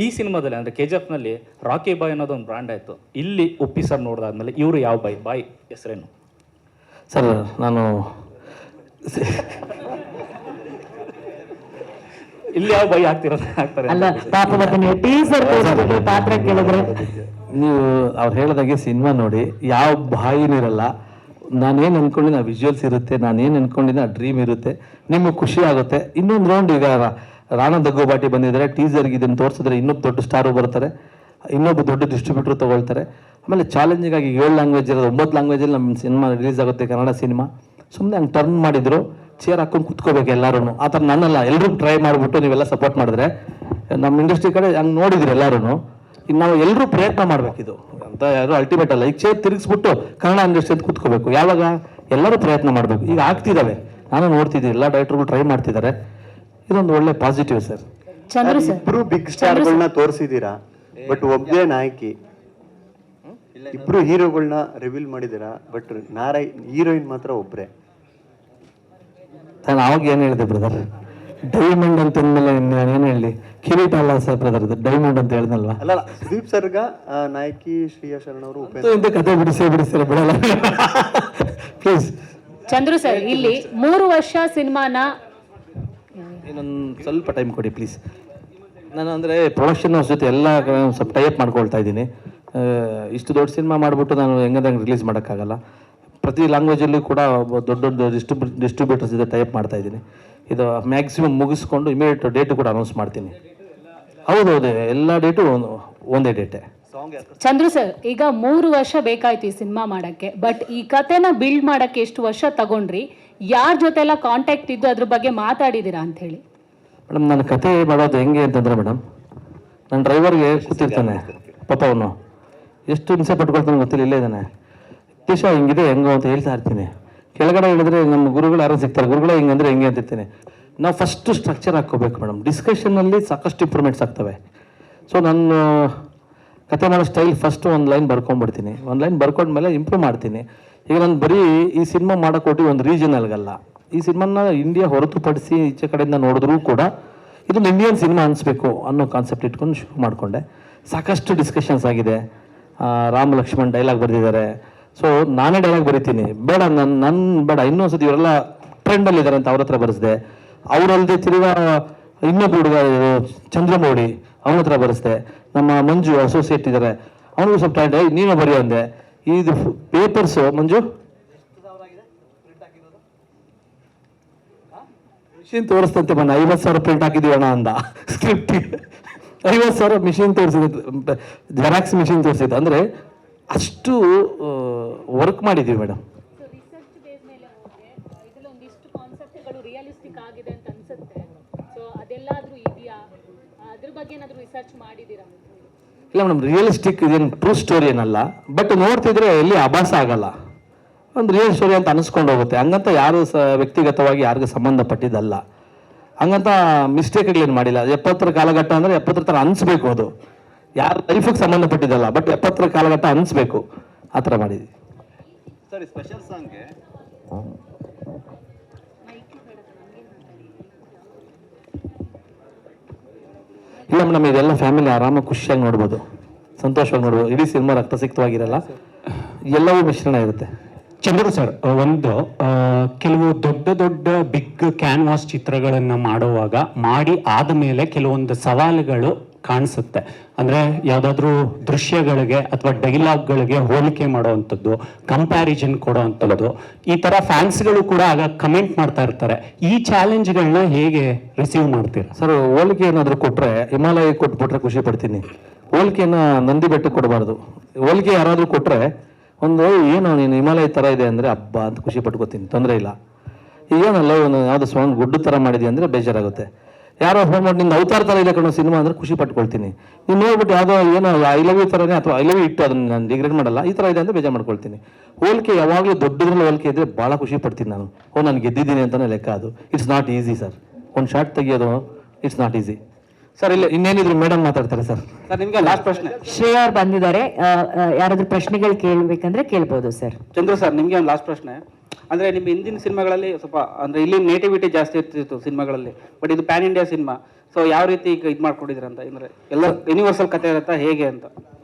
ಈ ಸಿನಿಮಾದಲ್ಲಿ ಅಂದರೆ KGFನಲ್ಲಿ ರಾಕಿ ಬಾಯ್ ಅನ್ನೋದೊಂದು ಬ್ರ್ಯಾಂಡ್ ಆಯಿತು. ಇಲ್ಲಿ ಉಪ್ಪಿ ಸರ್ ನೋಡಿದಾದ್ಮೇಲೆ ಇವರು ಯಾವ ಬಾಯ್ ಹೆಸರೇನು ಸರ್? ನಾನು ಇಲ್ಲಿ ಯಾವ ಬಾಯ್ ಆಗ್ತಾರೆ ಅಲ್ಲ ಪಾಪ, ಮತ್ತೆ ನೀವು ಟೀಸರ್ ಪಾತ್ರ ಕೇಳಿದ್ರೆ ನೀವು ಅವ್ರು ಹೇಳಿದಾಗೆ ಸಿನಿಮಾ ನೋಡಿ ಯಾವ ಬಾಯಿನಿರಲ್ಲ. ನಾನೇನು ಅಂದ್ಕೊಂಡಿದ್ದೆ ಆ ವಿಜುವಲ್ಸ್ ಇರುತ್ತೆ, ನಾನೇನು ಅಂದ್ಕೊಂಡಿದ್ದೆ ಆ ಡ್ರೀಮ್ ಇರುತ್ತೆ, ನಿಮಗೆ ಖುಷಿ ಆಗುತ್ತೆ. ಇನ್ನೊಂದು ರೌಂಡ್ ಈಗ ರಾಣಾ ದಗ್ಗೋಬಾಟಿ ಬಂದಿದ್ದಾರೆ, ಟೀಸರ್ಗೆ ಇದನ್ನು ತೋರಿಸಿದ್ರೆ ಇನ್ನೊಬ್ಬ ದೊಡ್ಡ ಸ್ಟಾರು ಬರ್ತಾರೆ, ಇನ್ನೊಬ್ಬ ದೊಡ್ಡ ಡಿಸ್ಟ್ರಿಬ್ಯೂಟ್ರು ತೊಗೊಳ್ತಾರೆ. ಆಮೇಲೆ ಚಾಲೆಂಜಿಂಗ್ ಆಗಿ 7 ಲ್ಯಾಂಗ್ವೇಜ್ ಇರೋದು 9 ಲ್ಯಾಂಗ್ವೇಜಲ್ಲಿ ನಮ್ಮ ಸಿನಿಮಾ ರಿಲೀಸ್ ಆಗುತ್ತೆ, ಕನ್ನಡ ಸಿನಿಮಾ. ಸುಮ್ಮನೆ ಹಂಗೆ ಟರ್ನ್ ಮಾಡಿದ್ರು, ಚೇರ್ ಹಾಕೊಂಡು ಕುತ್ಕೋಬೇಕು ಎಲ್ಲರೂ. ಆ ಥರ ನನ್ನಲ್ಲ, ಎಲ್ಲರೂ ಟ್ರೈ ಮಾಡಿಬಿಟ್ಟು ನೀವೆಲ್ಲ ಸಪೋರ್ಟ್ ಮಾಡಿದ್ರೆ ನಮ್ಮ ಇಂಡಸ್ಟ್ರಿ ಕಡೆ ಹಂಗೆ ನೋಡಿದ್ರು ಎಲ್ಲರೂ. ಈಗ ನಾವು ಎಲ್ಲರೂ ಪ್ರಯತ್ನ ಮಾಡಬೇಕಿದು ಅಂತ, ಯಾರು ಅಲ್ಟಿಮೇಟ್ ಅಲ್ಲ. ಈಗ ಚೇರ್ ತಿರುಗಿಸ್ಬಿಟ್ಟು ಕನ್ನಡ ಇಂಡಸ್ಟ್ರಿ ಅಂತ ಕುತ್ಕೋಬೇಕು, ಯಾವಾಗ ಎಲ್ಲರೂ ಪ್ರಯತ್ನ ಮಾಡಬೇಕು. ಈಗ ಆಗ್ತಿದ್ದಾವೆ, ನಾನು ನೋಡ್ತಿದ್ದೀನಿ ಎಲ್ಲ ಡೈರೆಕ್ಟರ್ಗಳು ಟ್ರೈ ಮಾಡ್ತಿದ್ದಾರೆ, ಇದೊಂದು ಒಳ್ಳೆ ಪಾಸಿಟಿವ್ ಸರ್. ಚಂದ್ರು ಸರ್ ಇಬ್ರು ಬಿಗ್ ಸ್ಟಾರ್ಗಳನ್ನ ತೋರಿಸಿದೀರಾ, ಬಟ್ ಒಬ್ಬನೇ ನಾಯಕಿ. ಇಬ್ರು ಹೀರೋಗಳನ್ನ ರಿವೀಲ್ ಮಾಡಿದೀರಾ, ಬಟ್ ಹೀರೋಯಿನ್ ಮಾತ್ರ ಒಬ್ರೆ. ನಾನು ಅವಾಗ ಏನು ಹೇಳಿದೆ ಬ್ರದರ್, ಡೈಮಂಡ್ ಅಂತ ಅಂದಮೇಲೆ ಏನು ಹೇಳಿ, ಕಿರೀಟ ಅಲ್ಲ ಸರ್ ಬ್ರದರ್, ಡೈಮಂಡ್ ಅಂತ ಹೇಳ್ದಲ್ವಾ. ಅಲ್ಲ, ಸುದೀಪ್ ಸರ್ಗ ನಾಯಕಿ ಶ್ರೀಯಾ ಶರಣ್ ಅವರು ಇಂಥ ಕತೆ ಬಿಡಿಸ್ತಾರೆ ಬಿಡಲ್ಲ ಪ್ಲೀಸ್. ಚಂದ್ರು ಸರ್, ಇಲ್ಲಿ 3 ವರ್ಷ ಸಿನಿಮಾನ ಇನ್ನೊಂದು ಸ್ವಲ್ಪ ಟೈಮ್ ಕೊಡಿ ಪ್ಲೀಸ್. ನಾನು ಅಂದರೆ ಪ್ರೊಡಕ್ಷನ್ ಹೌಸ್ ಜೊತೆ ಎಲ್ಲ ಸ್ವಲ್ಪ ಟೈಅಪ್ ಮಾಡ್ಕೊಳ್ತಾ ಇದ್ದೀನಿ. ಇಷ್ಟು ದೊಡ್ಡ ಸಿನಿಮಾ ಮಾಡಿಬಿಟ್ಟು ನಾನು ಹೆಂಗಂಗೆ ರಿಲೀಸ್ ಮಾಡೋಕ್ಕಾಗಲ್ಲ. ಪ್ರತಿ ಲ್ಯಾಂಗ್ವೇಜಲ್ಲಿ ಕೂಡ ದೊಡ್ಡ ದೊಡ್ಡ ಡಿಸ್ಟ್ರಿಬ್ಯೂಟರ್ಸ್ ಜೊತೆ ಟೈಅಪ್ ಮಾಡ್ತಾ ಇದ್ದೀನಿ. ಇದು ಮ್ಯಾಕ್ಸಿಮಮ್ ಮುಗಿಸ್ಕೊಂಡು ಇಮಿಡಿಯೇಟ್ ಡೇಟು ಕೂಡ ಅನೌನ್ಸ್ ಮಾಡ್ತೀನಿ. ಹೌದೌದು, ಎಲ್ಲ ಡೇಟು ಒಂದೇ ಡೇಟೆ. ಚಂದ್ರು ಸರ್, ಈಗ 3 ವರ್ಷ ಬೇಕಾಯ್ತು ಈ ಸಿನಿಮಾ ಮಾಡಕ್ಕೆ, ಬಟ್ ಈ ಕತೆನ ಬಿಲ್ಡ್ ಮಾಡಕ್ಕೆ ಎಷ್ಟು ವರ್ಷ ತಗೊಂಡ್ರಿ? ಯಾರ ಜೊತೆ ಎಲ್ಲ ಕಾಂಟ್ಯಾಕ್ಟ್ ಇದ್ದು ಅದ್ರ ಬಗ್ಗೆ ಮಾತಾಡಿದ್ದೀರಾ ಅಂತ ಹೇಳಿ? ಮೇಡಮ್, ನನ್ನ ಕತೆ ಮಾಡೋದು ಹೆಂಗೆ ಅಂತಂದರೆ ಮೇಡಮ್, ನನ್ನ ಡ್ರೈವರ್ಗೆ ಕೂತಿರ್ತಾನೆ ಪಾಪ, ಅವನು ಎಷ್ಟು ಹಿಂಸೆ ಪಟ್ಕೊಳ್ತಾನೆ ಗೊತ್ತಿಲ್ಲ, ಇಲ್ಲೇ ಇದ್ದಾನೆ. ದಿಶಾ ಹಿಂಗಿದೆ ಹೆಂಗೋ ಅಂತ ಹೇಳ್ತಾ ಇರ್ತೀನಿ. ಕೆಳಗಡೆ ಹೇಳಿದ್ರೆ ನಮ್ಮ ಗುರುಗಳು ಯಾರು ಸಿಗ್ತಾರೆ, ಗುರುಗಳೇ ಹಿಂಗಂದ್ರೆ ಹೆಂಗೆ ಅಂತಿರ್ತೀನಿ. ನಾವು ಫಸ್ಟು ಸ್ಟ್ರಕ್ಚರ್ ಹಾಕ್ಕೋಬೇಕು ಮೇಡಮ್. ಡಿಸ್ಕಷನ್ನಲ್ಲಿ ಸಾಕಷ್ಟು ಇಂಪ್ರೂವ್ಮೆಂಟ್ಸ್ ಆಗ್ತವೆ. ಸೊ ನಾನು ಕತೆ ಮಾಡೋ ಸ್ಟೈಲ್ ಫಸ್ಟು ಒಂದು ಲೈನ್ ಬರ್ಕೊಂಡ್ಬಿಡ್ತೀನಿ. ಒಂದು ಲೈನ್ ಬರ್ಕೊಂಡ್ಮೇಲೆ ಇಂಪ್ರೂವ್ ಮಾಡ್ತೀನಿ. ಈಗ ನಾನು ಬರೀ ಈ ಸಿನಿಮಾ ಮಾಡೋಕ್ಕೋಟಿ ಒಂದು ರೀಜನಲ್ಗಲ್ಲ, ಈ ಸಿನಿಮಾನ ಇಂಡಿಯಾ ಹೊರತುಪಡಿಸಿ ಈಚೆ ಕಡೆಯಿಂದ ನೋಡಿದ್ರೂ ಕೂಡ ಇದೊಂದು ಇಂಡಿಯನ್ ಸಿನಿಮಾ ಅನಿಸ್ಬೇಕು ಅನ್ನೋ ಕಾನ್ಸೆಪ್ಟ್ ಇಟ್ಕೊಂಡು ಶುರು ಮಾಡಿಕೊಂಡೆ. ಸಾಕಷ್ಟು ಡಿಸ್ಕಷನ್ಸ್ ಆಗಿದೆ. ರಾಮ್ ಲಕ್ಷ್ಮಣ್ ಡೈಲಾಗ್ ಬರೆದಿದ್ದಾರೆ. ಸೊ ನಾನೇ ಡೈಲಾಗ್ ಬರೀತೀನಿ, ಬೇಡ ನನ್ನ ಬೇಡ, ಇನ್ನೊಂದ್ಸತಿ ಇವರೆಲ್ಲ ಟ್ರೆಂಡಲ್ಲಿದ್ದಾರೆ ಅಂತ ಅವ್ರ ಹತ್ರ ಬರೆಸಿದೆ. ಅವರಲ್ಲದೆ ತಿರುಗಾ ಇನ್ನೊಬ್ಬ ಹುಡುಗ ಚಂದ್ರು ಅವನ ಹತ್ರ ಬರೆಸಿದೆ. ನಮ್ಮ ಮಂಜು ಅಸೋಸಿಯೇಟ್ ಇದ್ದಾರೆ, ಅವನಿಗೂ ಸ್ವಲ್ಪ ನೀವೇ ಬರೆಯೋ ಅಂದೆ. ಇದು ಪೇಪರ್ಸು ಮಂಜು ಮಿಷಿನ್ ತೋರಿಸ್ತಂತೆ ಬಣ್ಣ, 50,000 ಪ್ರಿಂಟ್ ಹಾಕಿದೀವಿ ಅಣ್ಣ ಅಂದ. ಸ್ಕ್ರಿಪ್ಟ್ 50,000 ಮಿಷಿನ್ ತೋರಿಸಿದೆ, ಜೆರಾಕ್ಸ್ ಮಿಷಿನ್ ತೋರಿಸಿದ್ದು. ಅಂದರೆ ಅಷ್ಟು ವರ್ಕ್ ಮಾಡಿದ್ದೀವಿ ಮೇಡಮ್. ಇಲ್ಲ ಮೇಡಮ್, ರಿಯಲಿಸ್ಟಿಕ್ ಇದೇನು ಟ್ರೂ ಸ್ಟೋರಿ ಏನಲ್ಲ, ಬಟ್ ನೋಡ್ತಿದ್ರೆ ಎಲ್ಲಿ ಆಭಾಸ ಆಗಲ್ಲ, ಒಂದು ರಿಯಲ್ ಸ್ಟೋರಿ ಅಂತ ಅನಿಸ್ಕೊಂಡು ಹೋಗುತ್ತೆ. ಹಂಗಂತ ಯಾರು ವ್ಯಕ್ತಿಗತವಾಗಿ ಯಾರಿಗೂ ಸಂಬಂಧಪಟ್ಟಿದ್ದಲ್ಲ. ಹಂಗಂತ ಮಿಸ್ಟೇಕ್ಗಳೇನು ಮಾಡಿಲ್ಲ. 70ರ ಕಾಲಘಟ್ಟ ಅಂದರೆ 70ರ ಥರ ಅನಿಸ್ಬೇಕು, ಅದು ಯಾರ ಲೈಫಿಗೆ ಸಂಬಂಧಪಟ್ಟಿದ್ದಲ್ಲ, ಬಟ್ 70ರ ಕಾಲಘಟ್ಟ ಅನಿಸ್ಬೇಕು, ಆ ಥರ ಮಾಡಿದ್ವಿ. ಸರಿ, ಸ್ಪೆಷಲ್ ಸಾಂಗ್ಗೆ ಇಲ್ಲ ಮೇಡಮ್, ಇದೆಲ್ಲ ಫ್ಯಾಮಿಲಿ ಆರಾಮಾಗಿ ಖುಷಿಯಾಗಿ ನೋಡ್ಬೋದು, ಸಂತೋಷವಾಗಿ ನೋಡ್ಬೋದು. ಇಡೀ ಸಿನಿಮಾ ರಕ್ತಸಿಕ್ತವಾಗಿರಲ್ಲ, ಎಲ್ಲವೂ ಮಿಶ್ರಣ ಇರುತ್ತೆ. ಚಂದ್ರು ಸರ್, ಕೆಲವು ದೊಡ್ಡ ದೊಡ್ಡ ಬಿಗ್ ಕ್ಯಾನ್ವಾಸ್ ಚಿತ್ರಗಳನ್ನು ಮಾಡುವಾಗ ಮಾಡಿ ಆದಮೇಲೆ ಕೆಲವೊಂದು ಸವಾಲುಗಳು ಕಾಣಿಸುತ್ತೆ. ಅಂದರೆ ಯಾವುದಾದ್ರೂ ದೃಶ್ಯಗಳಿಗೆ ಅಥವಾ ಡೈಲಾಗ್ಗಳಿಗೆ ಹೋಲಿಕೆ ಮಾಡುವಂಥದ್ದು, ಕಂಪ್ಯಾರಿಸನ್ ಕೊಡುವಂಥದ್ದು, ಈ ಥರ ಫ್ಯಾನ್ಸ್ಗಳು ಕೂಡ ಆಗ ಕಮೆಂಟ್ ಮಾಡ್ತಾ ಇರ್ತಾರೆ. ಈ ಚಾಲೆಂಜ್ಗಳನ್ನ ಹೇಗೆ ರಿಸೀವ್ ಮಾಡ್ತೀರಾ ಸರ್? ಹೋಲಿಕೆ ಏನಾದರೂ ಕೊಟ್ಟರೆ ಹಿಮಾಲಯ ಕೊಟ್ಬಿಟ್ರೆ ಖುಷಿ ಪಡ್ತೀನಿ. ಹೋಲಿಕೆಯನ್ನು ನಂದಿ ಬೆಟ್ಟಕ್ಕೆ ಕೊಡಬಾರ್ದು. ಹೋಲಿಕೆ ಯಾರಾದರೂ ಕೊಟ್ಟರೆ ಒಂದು ಏನು ನೀನು ಹಿಮಾಲಯ ಥರ ಇದೆ ಅಂದರೆ ಹಬ್ಬ ಅಂತ ಖುಷಿ ಪಟ್ಕೋತೀನಿ, ತೊಂದರೆ ಇಲ್ಲ. ಏನಲ್ಲ ಒಂದು ಯಾವುದೋ ಸಾಂಗ್ ಗುಡ್ಡು ಥರ ಮಾಡಿದೆ ಅಂದರೆ ಬೇಜಾರಾಗುತ್ತೆ. ಯಾರೋ ಫೋನ್ ಮಾಡಿ ನಿನ್ನ ಅವತಾರ ಥರ ಇದೆ ಕಣೋ ಸಿನಿಮಾ ಅಂದರೆ ಖುಷಿ ಪಟ್ಕೊಳ್ತೀನಿ. ನೀನು ನೋಡ್ಬಿಟ್ಟು ಯಾವುದೋ ಏನೋ ಐ ಲವ್ ಯು ಥರನೇ ಅಥವಾ ಐ ಲವ್ ಯು ಇಟ್ಟು ಅದನ್ನು ನಾನು ಡಿಗ್ರೇಡ್ ಮಾಡಲ್ಲ, ಈ ಥರ ಇದೆ ಅಂತ ಬೇಜಾರು ಮಾಡ್ಕೊಳ್ತೀನಿ. ಹೋಲಿಕೆ ಯಾವಾಗಲೂ ದೊಡ್ಡದ್ರಲ್ಲಿ ಹೋಲಿಕೆ ಇದ್ದರೆ ಭಾಳ ಖುಷಿ ಪಡ್ತೀನಿ ನಾನು. ನಾನು ಗೆದ್ದಿದ್ದೀನಿ ಅಂತಲೇ ಲೆಕ್ಕ. ಅದು ಇಟ್ಸ್ ನಾಟ್ ಈಸಿ ಸರ್. ಒಂದು ಶಾರ್ಟ್ ತೆಗಿಯೋದು ಇಟ್ಸ್ ನಾಟ್ ಈಸಿ ಸರ್. ಇಲ್ಲ ಇನ್ನೇನಿದ್ರು ಮೇಡಮ್ ಮಾತಾಡ್ತಾರೆ ಸರ್. ಸರ್, ನಿಮಗೆ ಲಾಸ್ಟ್ ಪ್ರಶ್ನೆ. ಶ್ರೇಯಾ ಅವ್ರು ಬಂದಿದ್ದಾರೆ, ಯಾರಾದ್ರೂ ಪ್ರಶ್ನೆಗಳು ಕೇಳಬೇಕಂದ್ರೆ ಕೇಳ್ಬೋದು ಸರ್. ಚಂದ್ರು ಸರ್, ನಿಮಗೆ ಒಂದು ಲಾಸ್ಟ್ ಪ್ರಶ್ನೆ. ಅಂದರೆ ನಿಮ್ಮ ಹಿಂದಿನ ಸಿನಿಮಾಗಳಲ್ಲಿ ಸ್ವಲ್ಪ ಅಂದರೆ ಇಲ್ಲಿ ನೇಟಿವಿಟಿ ಜಾಸ್ತಿ ಇರ್ತಿತ್ತು ಸಿನಿಮಾಗಳಲ್ಲಿ, ಬಟ್ ಇದು ಪ್ಯಾನ್ ಇಂಡಿಯಾ ಸಿನಿಮಾ. ಸೊ ಯಾವ ರೀತಿ ಈಗ ಇದು ಮಾಡ್ಕೊಂಡಿದ್ದೀರ ಅಂತ, ಅಂದರೆ ಎಲ್ಲ ಯೂನಿವರ್ಸಲ್ ಕಥೆ ಇರುತ್ತಾ ಹೇಗೆ ಅಂತ?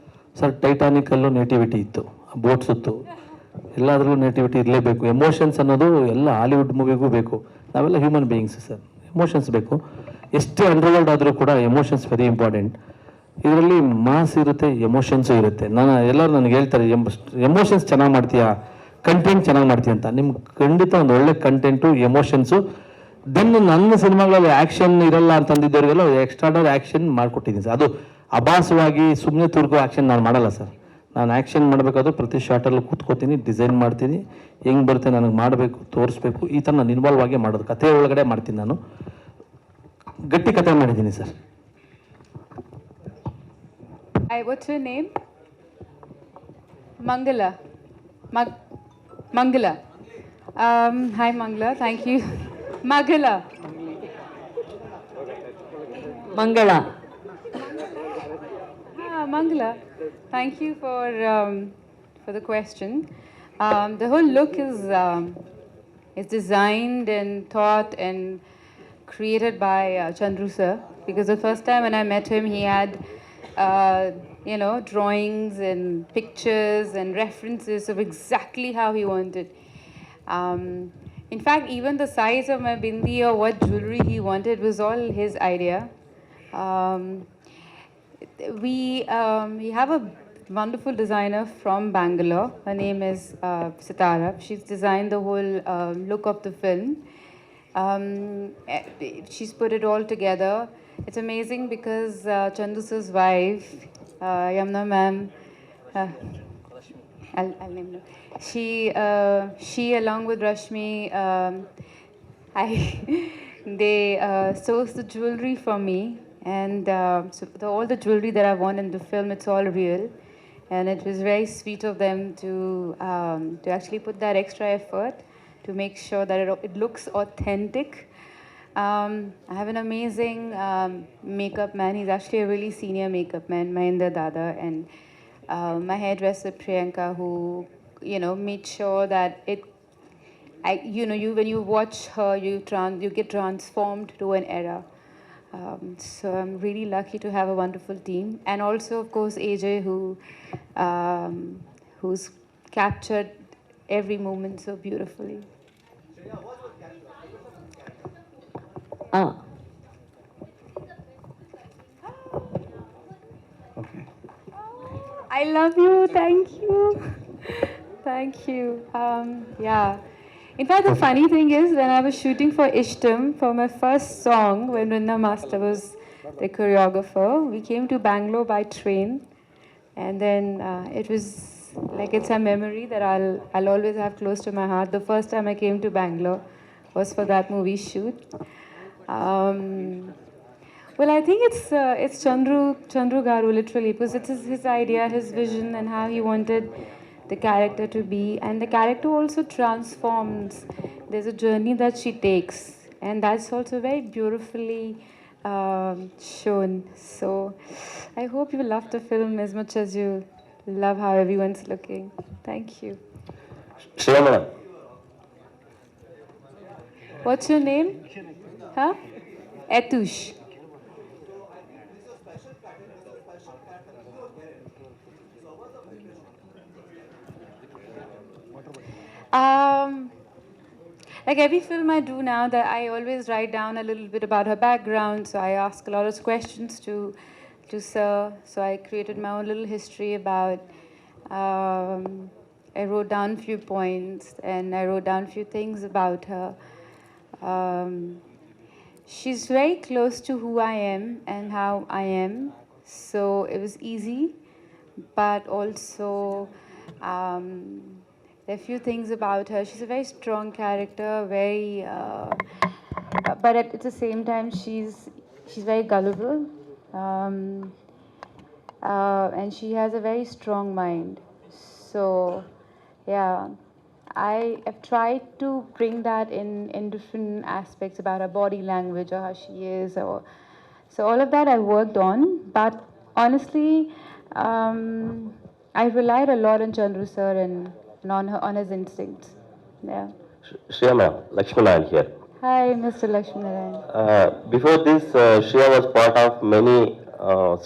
ಸರ್, ಟೈಟಾನಿಕಲ್ಲೂ ನೇಟಿವಿಟಿ ಇತ್ತು, ಬೋಟ್ಸ್ ಇತ್ತು, ಎಲ್ಲಾದ್ರೂ ನೇಟಿವಿಟಿ ಇರಲೇಬೇಕು. ಎಮೋಷನ್ಸ್ ಅನ್ನೋದು ಎಲ್ಲ ಹಾಲಿವುಡ್ ಮೂವಿಗೂ ಬೇಕು. ನಾವೆಲ್ಲ ಹ್ಯೂಮನ್ ಬೀಯಿಂಗ್ಸ್ ಸರ್, ಎಮೋಷನ್ಸ್ ಬೇಕು. ಎಷ್ಟೇ ಅಂಡರ್ವರ್ಲ್ಡ್ ಆದರೂ ಕೂಡ ಎಮೋಷನ್ಸ್ ವೆರಿ ಇಂಪಾರ್ಟೆಂಟ್. ಇದರಲ್ಲಿ ಮಾಸ್ ಇರುತ್ತೆ, ಎಮೋಷನ್ಸು ಇರುತ್ತೆ. ಎಲ್ಲರೂ ನನಗೆ ಹೇಳ್ತಾರೆ, ಎಮೋಷನ್ಸ್ ಚೆನ್ನಾಗಿ ಮಾಡ್ತೀಯಾ, ಕಂಟೆಂಟ್ ಚೆನ್ನಾಗಿ ಮಾಡ್ತೀಯ ಅಂತ. ನಿಮ್ಗೆ ಖಂಡಿತ ಒಂದು ಒಳ್ಳೆ ಕಂಟೆಂಟು, ಎಮೋಷನ್ಸು. ದೆನ್ ನನ್ನ ಸಿನಿಮಾಗಳಲ್ಲಿ ಆ್ಯಕ್ಷನ್ ಇರಲ್ಲ ಅಂತಂದಿದ್ದವ್ರಿಗೆಲ್ಲ ಎಕ್ಸ್ಟ್ರಾಡರ್ ಆ್ಯಕ್ಷನ್ ಮಾಡಿಕೊಟ್ಟಿದ್ದೀನಿ ಸರ್. ಅದು ಅಭಾಸವಾಗಿ ಸುಮ್ಮನೆ ತುರ್ಗೋ ಆ್ಯಕ್ಷನ್ ನಾನು ಮಾಡಲ್ಲ ಸರ್. ನಾನು ಆ್ಯಕ್ಷನ್ ಮಾಡಬೇಕಾದ್ರೂ ಪ್ರತಿ ಶಾರ್ಟಲ್ಲೂ ಕೂತ್ಕೋತೀನಿ, ಡಿಸೈನ್ ಮಾಡ್ತೀನಿ, ಹೆಂಗೆ ಬರುತ್ತೆ ನನಗೆ ಮಾಡಬೇಕು, ತೋರಿಸ್ಬೇಕು, ಈ ಥರ ನಾನು ಇನ್ವಾಲ್ವ್ ಆಗಿ ಮಾಡೋದು. ಕಥೆ ಒಳಗಡೆ ಮಾಡ್ತೀನಿ ನಾನು, ಗಟ್ಟಿ ಕಥೆ ಮಾಡಿದ್ದೀನಿ sir. Hi, what's your name? Mangala. Mangala. Hi, Mangala. Thank you. Magala. Mangala. Mangala, thank you for the question. The whole look is designed and thought and created by Chandru sir, because the first time when I met him, he had drawings and pictures and references of exactly how he wanted. In fact, even the size of my bindi or what jewelry he wanted was all his idea. We have a wonderful designer from Bangalore. Her name is Sitara. She's designed the whole look of the film. She's put it all together. It's amazing because Chandu's wife, Yamna ma'am, I'll name her. She along with Rashmi, they sourced the jewelry for me, and all the jewelry that I want in the film, it's all real, and it was very sweet of them to actually put that extra effort to make sure that it looks authentic. I have an amazing makeup man. He's actually a really senior makeup man, Mahendra Dada, and my hairdresser Priyanka, who made sure that when you watch her, you get transformed to an era. So I'm really lucky to have a wonderful team, and also of course AJ, who's captured every moment so beautifully. Okay. I love you. Thank you. Thank you. Yeah. In fact, the funny thing is, when I was shooting for Ishtam, for my first song, when Vrinda Master was the choreographer, we came to Bangalore by train, and then it was like it's a memory that I'll always have close to my heart. The first time I came to Bangalore was for that movie shoot. Well, I think it's Chandru Garu, literally, because it's his idea, his vision, and how he wanted the character to be, and the character also transforms. There's a journey that she takes, and that's also very beautifully shown. So I hope you love the film as much as you love how everyone's looking. Thank you. Shriya madam. What's your name? Huh? Etush. Like every film I do now, that I always write down a little bit about her background. So I ask a lot of questions to Sir. So I created my own little history about. I wrote down a few points, and I wrote down a few things about her. She's very close to who I am and how I am. So it was easy, but also. There are a few things about her. She's a very strong character, but at the same time, she's very gullible, and she has a very strong mind. So, yeah, I have tried to bring that in different aspects about her body language or how she is, so all of that I worked on. But honestly, I relied a lot on Chandru sir and on his instincts. Yeah. Shriya madam, Lakshmanaran here. Hi, Mr. Lakshmanaran. Before this, Shriya was part of many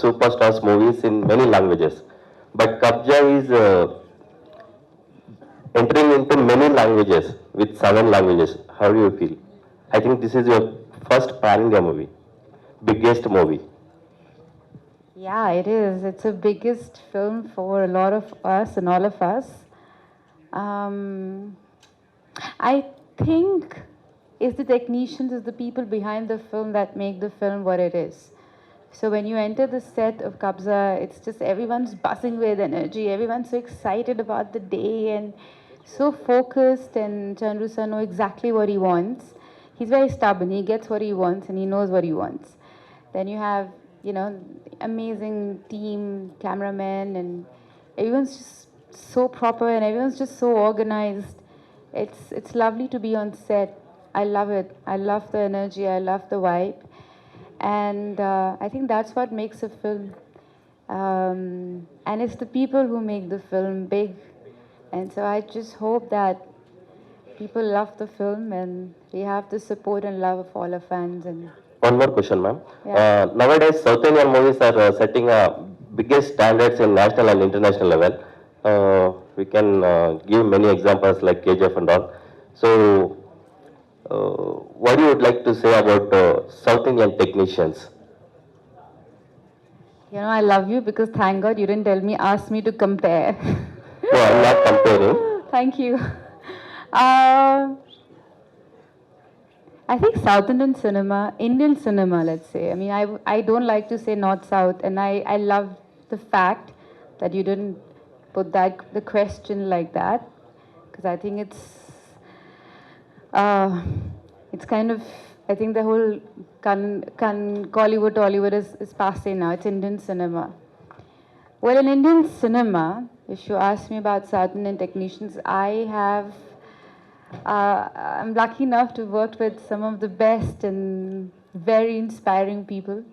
superstars movies in many languages. But KABZA is entering into many languages with 7 languages. How do you feel? I think this is your first pan-India movie, biggest movie. Yeah, it is. It's the biggest film for a lot of us and all of us. I think it's the technicians, it's the people behind the film that make the film what it is. So when you enter the set of KABZA, it's just everyone's buzzing with energy. Everyone's so excited about the day and so focused. And Chandru sir knows exactly what he wants. He's very stubborn. He gets what he wants and he knows what he wants. Then you have, amazing team, cameramen, and everyone's just so proper and everyone's just so organized. It's lovely to be on set. I love it. I love the energy. I love the vibe. And I think that's what makes a film. And it's the people who make the film big. And so I just hope that people love the film and we have the support and love of all our fans. And One more question, ma'am. Yeah. Nowadays, South Indian movies are setting biggest standards in national and international level. We can give many examples like KGF and all. So, what you would like to say about South Indian technicians? you know, I love you because thank God you didn't ask me to compare. No, I'm not comparing. Thank you. I think South Indian cinema, Indian cinema, let's say. I mean, I don't like to say North-South, and I love the fact that you didn't put the question like that, because I think it's kind of, I think the whole Collywood, Tollywood is passé now. It's Indian cinema. Well, in Indian cinema, if you ask me about South Indian technicians, I'm lucky enough to work with some of the best and very inspiring people.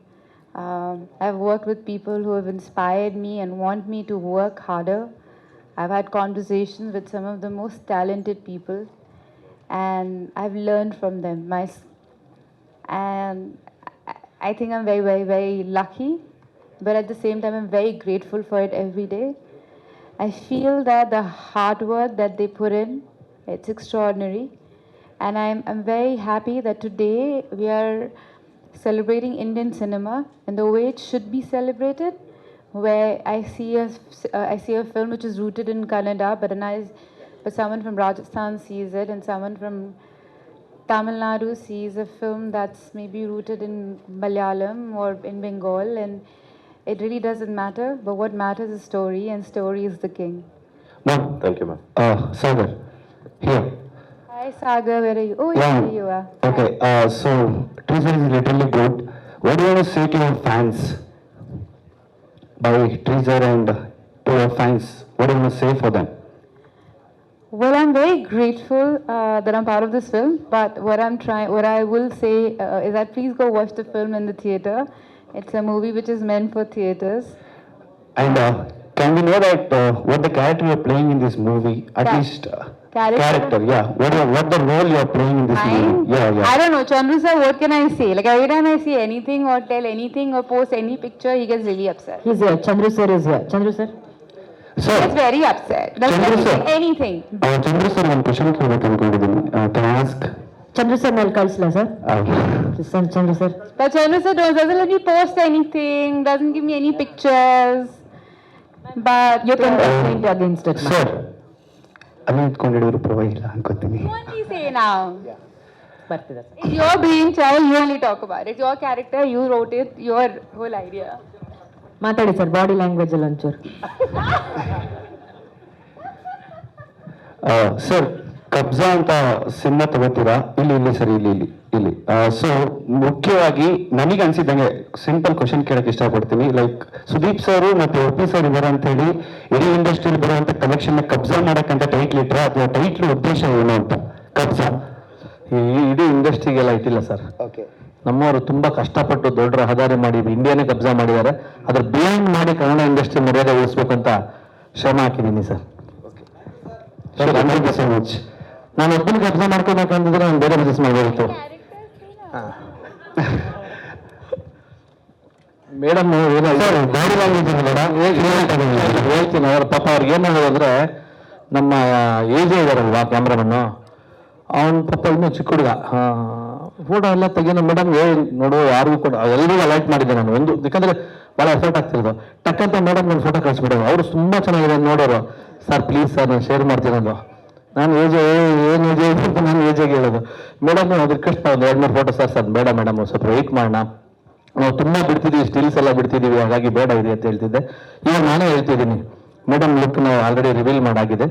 I've worked with people who have inspired me and want me to work harder. I've had conversations with some of the most talented people, and I've learned from them. And I think I'm very, very, very lucky, but at the same time, I'm very grateful for it every day. I feel that the hard work that they put in, it's extraordinary. And I'm very happy that today we are celebrating Indian cinema in the way it should be celebrated, where I see a film which is rooted in Kannada, but someone from Rajasthan sees it, and someone from Tamil Nadu sees a film that's maybe rooted in Malayalam or in Bengal, and it really doesn't matter, but what matters is story, and story is the king. Ma'am, thank you, ma'am. Sagar, here. Hi Sagar, where are you? Oh, Yeah. here you are. Okay, so teaser is literally good. What do you want to say to your fans? By teaser and to your fans, what do you want to say for them? Well, I'm very grateful that I'm part of this film, but what I will say is that please go watch the film in the theater. It's a movie which is meant for theaters. And can we know that what the character you're playing in this movie? At least character, yeah. What the role you're playing in this movie? Yeah. I don't know, Chandru sir, what can I say? Like every time I see anything or tell anything or post any picture, he gets really upset. He's here. Chandru sir is here. Chandru sir. Sir, He gets very upset. Doesn't Chandru say sir. anything. Chandru sir, one question can I ask? Chandru sir ಮೇಲೆ ಕಳಿಸ್ಲಾ sir Chandru sir But Chandru sir doesn't let me post anything, doesn't give me any pictures. But you can complain against it. Sir, ಅಲ್ಲಿ ಇಟ್ಕೊಂಡಿರೋರು ಪರವಾಗಿಲ್ಲ ಅನ್ಕೋತೀನಿ. what do you say now? ಬರ್ತಿದೆ It's your brainchild, you only talk about it. Your character, you wrote it, your whole idea. ಮಾತಾಡಿ sir body language ಅಲ್ಲಿ ಒಂಚೂರು sir ಕಬ್ಜಾ ಅಂತ cinema ತಗೋತೀರಾ ಇಲ್ಲಿ sir ಇಲ್ಲಿ ಸೊ ಮುಖ್ಯವಾಗಿ ನನಗೆ ಅನ್ಸಿದ್ದಂಗೆ ಸಿಂಪಲ್ ಕ್ವಶನ್ ಕೇಳಕ್ಕೆ ಇಷ್ಟಪಡ್ತೀನಿ ಲೈಕ್ ಸುದೀಪ್ ಸರ್ ಮತ್ತೆ ಒಪ್ಪಿ ಸರ್ ಇದಾರೆ ಅಂತ ಹೇಳಿ ಇಡೀ ಇಂಡಸ್ಟ್ರಿಯಲ್ಲಿ ಬರುವಂತ ಕಲೆಕ್ಷನ್ ಕಬ್ಜಾ ಮಾಡಕ್ಕಂತ ಟೈಟ್ಲ್ ಇಟ್ರೆ ಅಥವಾ ಟೈಟ್ಲ್ ಉದ್ದೇಶ ಏನು ಅಂತ ಕಬ್ಜಾ ಈ ಇಡೀ ಇಂಡಸ್ಟ್ರಿಗೆಲ್ಲ ಇಟ್ಟಿಲ್ಲ ಸರ್. ಓಕೆ, ನಮ್ಮವರು ತುಂಬಾ ಕಷ್ಟಪಟ್ಟು ದೊಡ್ಡ ರಹದಾರಿ ಮಾಡಿ ಇಂಡಿಯಾನೇ ಕಬ್ಜಾ ಮಾಡಿದ್ದಾರೆ. ಅದ್ರ ಬಿಯಾಂಡ್ ಮಾಡಿ ಕನ್ನಡ ಇಂಡಸ್ಟ್ರಿ ಮರ್ಯಾದೆ ಉಳಿಸ್ಬೇಕು ಅಂತ ಶ್ರಮ ಹಾಕಿದ್ದೀನಿ ಸರ್. Thank you so much. ನಾನು ಒಬ್ಬನ ಕಬ್ಜಾ ಮಾಡ್ಕೋಬೇಕಂತಿದ್ರೆ ನಾನು ಬೇರೆ ಬಿಸ್ನೆಸ್ ಮಾಡಬೇಕಿತ್ತು. ಮೇಡಮ್ ಬಾಡಿ ಲ್ಯಾಂಗ್ವೇಜ್ ಹೇಳ್ತೀನಿ. ಅವ್ರ ಪಾಪ ಅವ್ರಿಗೆ ಏನು ಮಾಡೋದು ಅಂದ್ರೆ ನಮ್ಮ ಏಜ್ ಇದಾರಲ್ವಾ ಕ್ಯಾಮ್ರಾಮನ್ನು, ಅವನ ಪಾಪ ಇನ್ನೂ ಚಿಕ್ಕ ಹುಡುಗ ಫೋಟೋ ಎಲ್ಲ ತೆಗಿಯೋಣ ಮೇಡಮ್ ನೋಡು ಯಾರಿಗೂ ಕೂಡ ಎಲ್ಲರಿಗೂ ಅಲರ್ಟ್ ಮಾಡಿದ್ದೆ ನಾನು ಒಂದು, ಯಾಕಂದ್ರೆ ಭಾಳ ಎಫರ್ಟ್ ಆಗ್ತಿರೋದು. ಟಕ್ಕಂತ ಮೇಡಮ್ ನಾನು ಫೋಟೋ ಕಳಿಸ್ಬಿಡೋದು. ಅವರು ತುಂಬ ಚೆನ್ನಾಗಿದೆ ನೋಡೋರು. ಸರ್ ಪ್ಲೀಸ್ ಸರ್ ನಾನು ಶೇರ್ ಮಾಡ್ತೀನಂದು. ನಾನು ಏನು ಏಜ್ ಅಂತ ನಾನು ಏಜಾಗಿ ಹೇಳೋದು. ಮೇಡಮ್ ನಾವು ರಿಕ್ವೆಸ್ಟ್ ಮಾಡೋದು 2-3 ಫೋಟೋ ಸರ್ ಬೇಡ ಮೇಡಮ್ ಸ್ವಲ್ಪ ವೆಯ್ಟ್ ಮಾಡೋಣ, ನಾವು ತುಂಬ ಬಿಡ್ತಿದ್ದೀವಿ, ಸ್ಟಿಲ್ಸ್ ಎಲ್ಲ ಬಿಡ್ತಿದ್ದೀವಿ, ಹಾಗಾಗಿ ಬೇಡ ಇದೆ ಅಂತ ಹೇಳ್ತಿದ್ದೆ. ಇವಾಗ ನಾನೇ ಹೇಳ್ತಿದ್ದೀನಿ ಮೇಡಮ್ ಲುಕ್ ನಾವು ಆಲ್ರೆಡಿ ರಿವೀಲ್ ಮಾಡಾಗಿದೆ.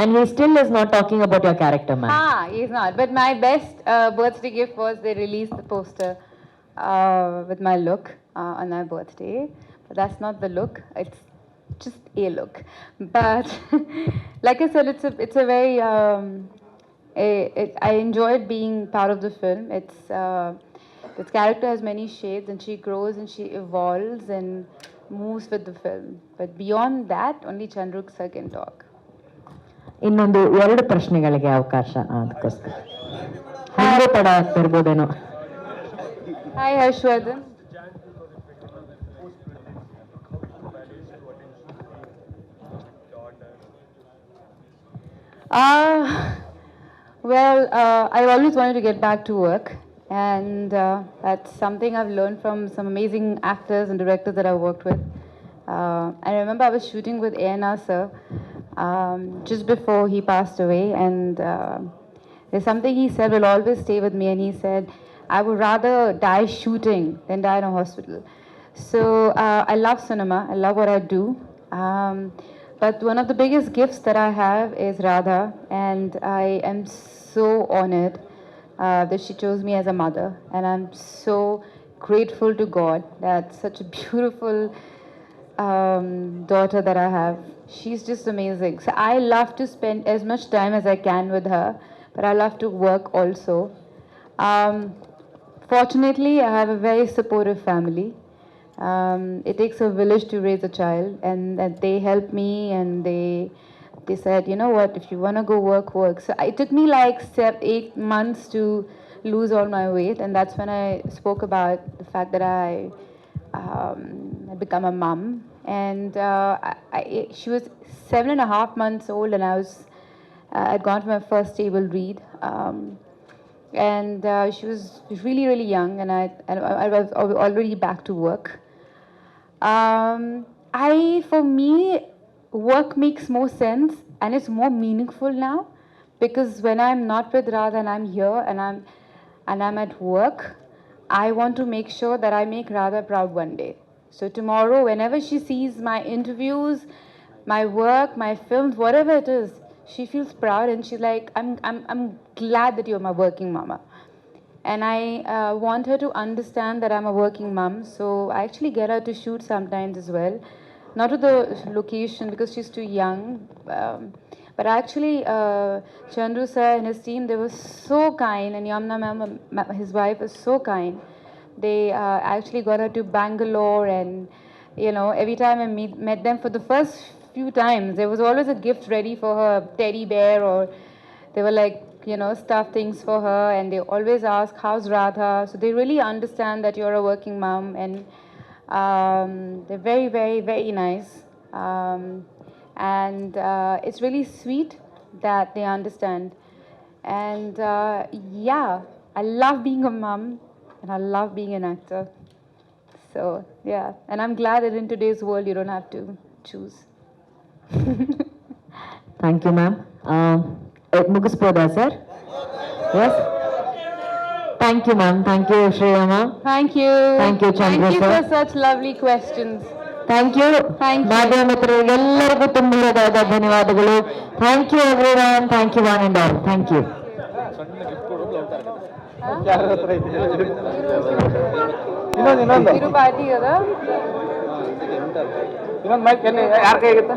And he still is not talking about your character, man. He's not. But my best birthday gift was they released the poster with my look on my birthday. But that's not the look. It's just a look. But like I said, it's a very I enjoyed being part of the film. This character has many shades, and she grows and she evolves and moves with the film. But beyond that, only Chandru sir can talk. ಇನ್ನೊಂದು 2 ಪ್ರಶ್ನೆಗಳಿಗೆ ಅವಕಾಶ ಅದಕ್ಕೋಸ್ಕರ ಹಿಂದೆ ತಡ ಆಗ್ತಿರ್ಬೋದೇನೋ. Hi, Harshvardhan. I always wanted to get back to work, and that's something I've learned from some amazing actors and directors that I've worked with. I remember I was shooting with A&R sir just before he passed away, and there's something he said will always stay with me, and he said, I would rather die shooting than die in a hospital. So I love cinema, I love what I do. But one of the biggest gifts that I have is Radha, and I am so honored that she chose me as a mother, and I'm so grateful to God that such a beautiful daughter that I have. She's just amazing. So I love to spend as much time as I can with her, but I love to work also. Fortunately, I have a very supportive family. It takes a village to raise a child, and they helped me, and they said, you know what, if you want to go work, work. So it took me like 8 months to lose all my weight, and that's when I spoke about the fact that I become a mom. And she was 7.5 months old, and I'd gone for my first table read. And she was really, really young, and I was already back to work. For me, work makes more sense, and it's more meaningful now, because when I'm not with Radha and I'm here and I'm at work, I want to make sure that I make Radha proud one day. So tomorrow, whenever she sees my interviews, my work, my films, whatever it is, she feels proud, and she's like, I'm glad that you're my working mama. And I want her to understand that I'm a working mom, so I actually get her to shoot sometimes as well. Not to the location because she's too young, but actually Chandru sir and his team, they were so kind, and Yamna ma'am, his wife, was so kind. They actually got her to Bangalore, and every time I met them for the first few times, there was always a gift ready for her, teddy bear, or they were like, stuff things for her, and they always ask, how's Radha? So they really understand that you're a working mom, and they're very, very, very nice. And it's really sweet that they understand. And yeah, I love being a mom, and I love being an actor. So yeah, and I'm glad that in today's world you don't have to choose. Thank you ma'am. ಮುಗಿಸ್ಬೋದಾ sir? Yes. Thank you ma'am. Thank you Shreya ma'am. Thank you. Thank you, Chandru Thank you sir. for such lovely questions. Thank you. ಮಾಧ್ಯಮ ಮಿತ್ರರಿಗೆಲ್ಲರಿಗೂ ತುಂಬುವುದಾದ ಧನ್ಯವಾದಗಳು. Thank you everyone. Thank you one and all. Thank you. ಇದು party ಅದ ಇನ್ನೊಂದು mic ಎಲ್ಲಿ ಯಾರ ಕೈಗಿತ್ತ?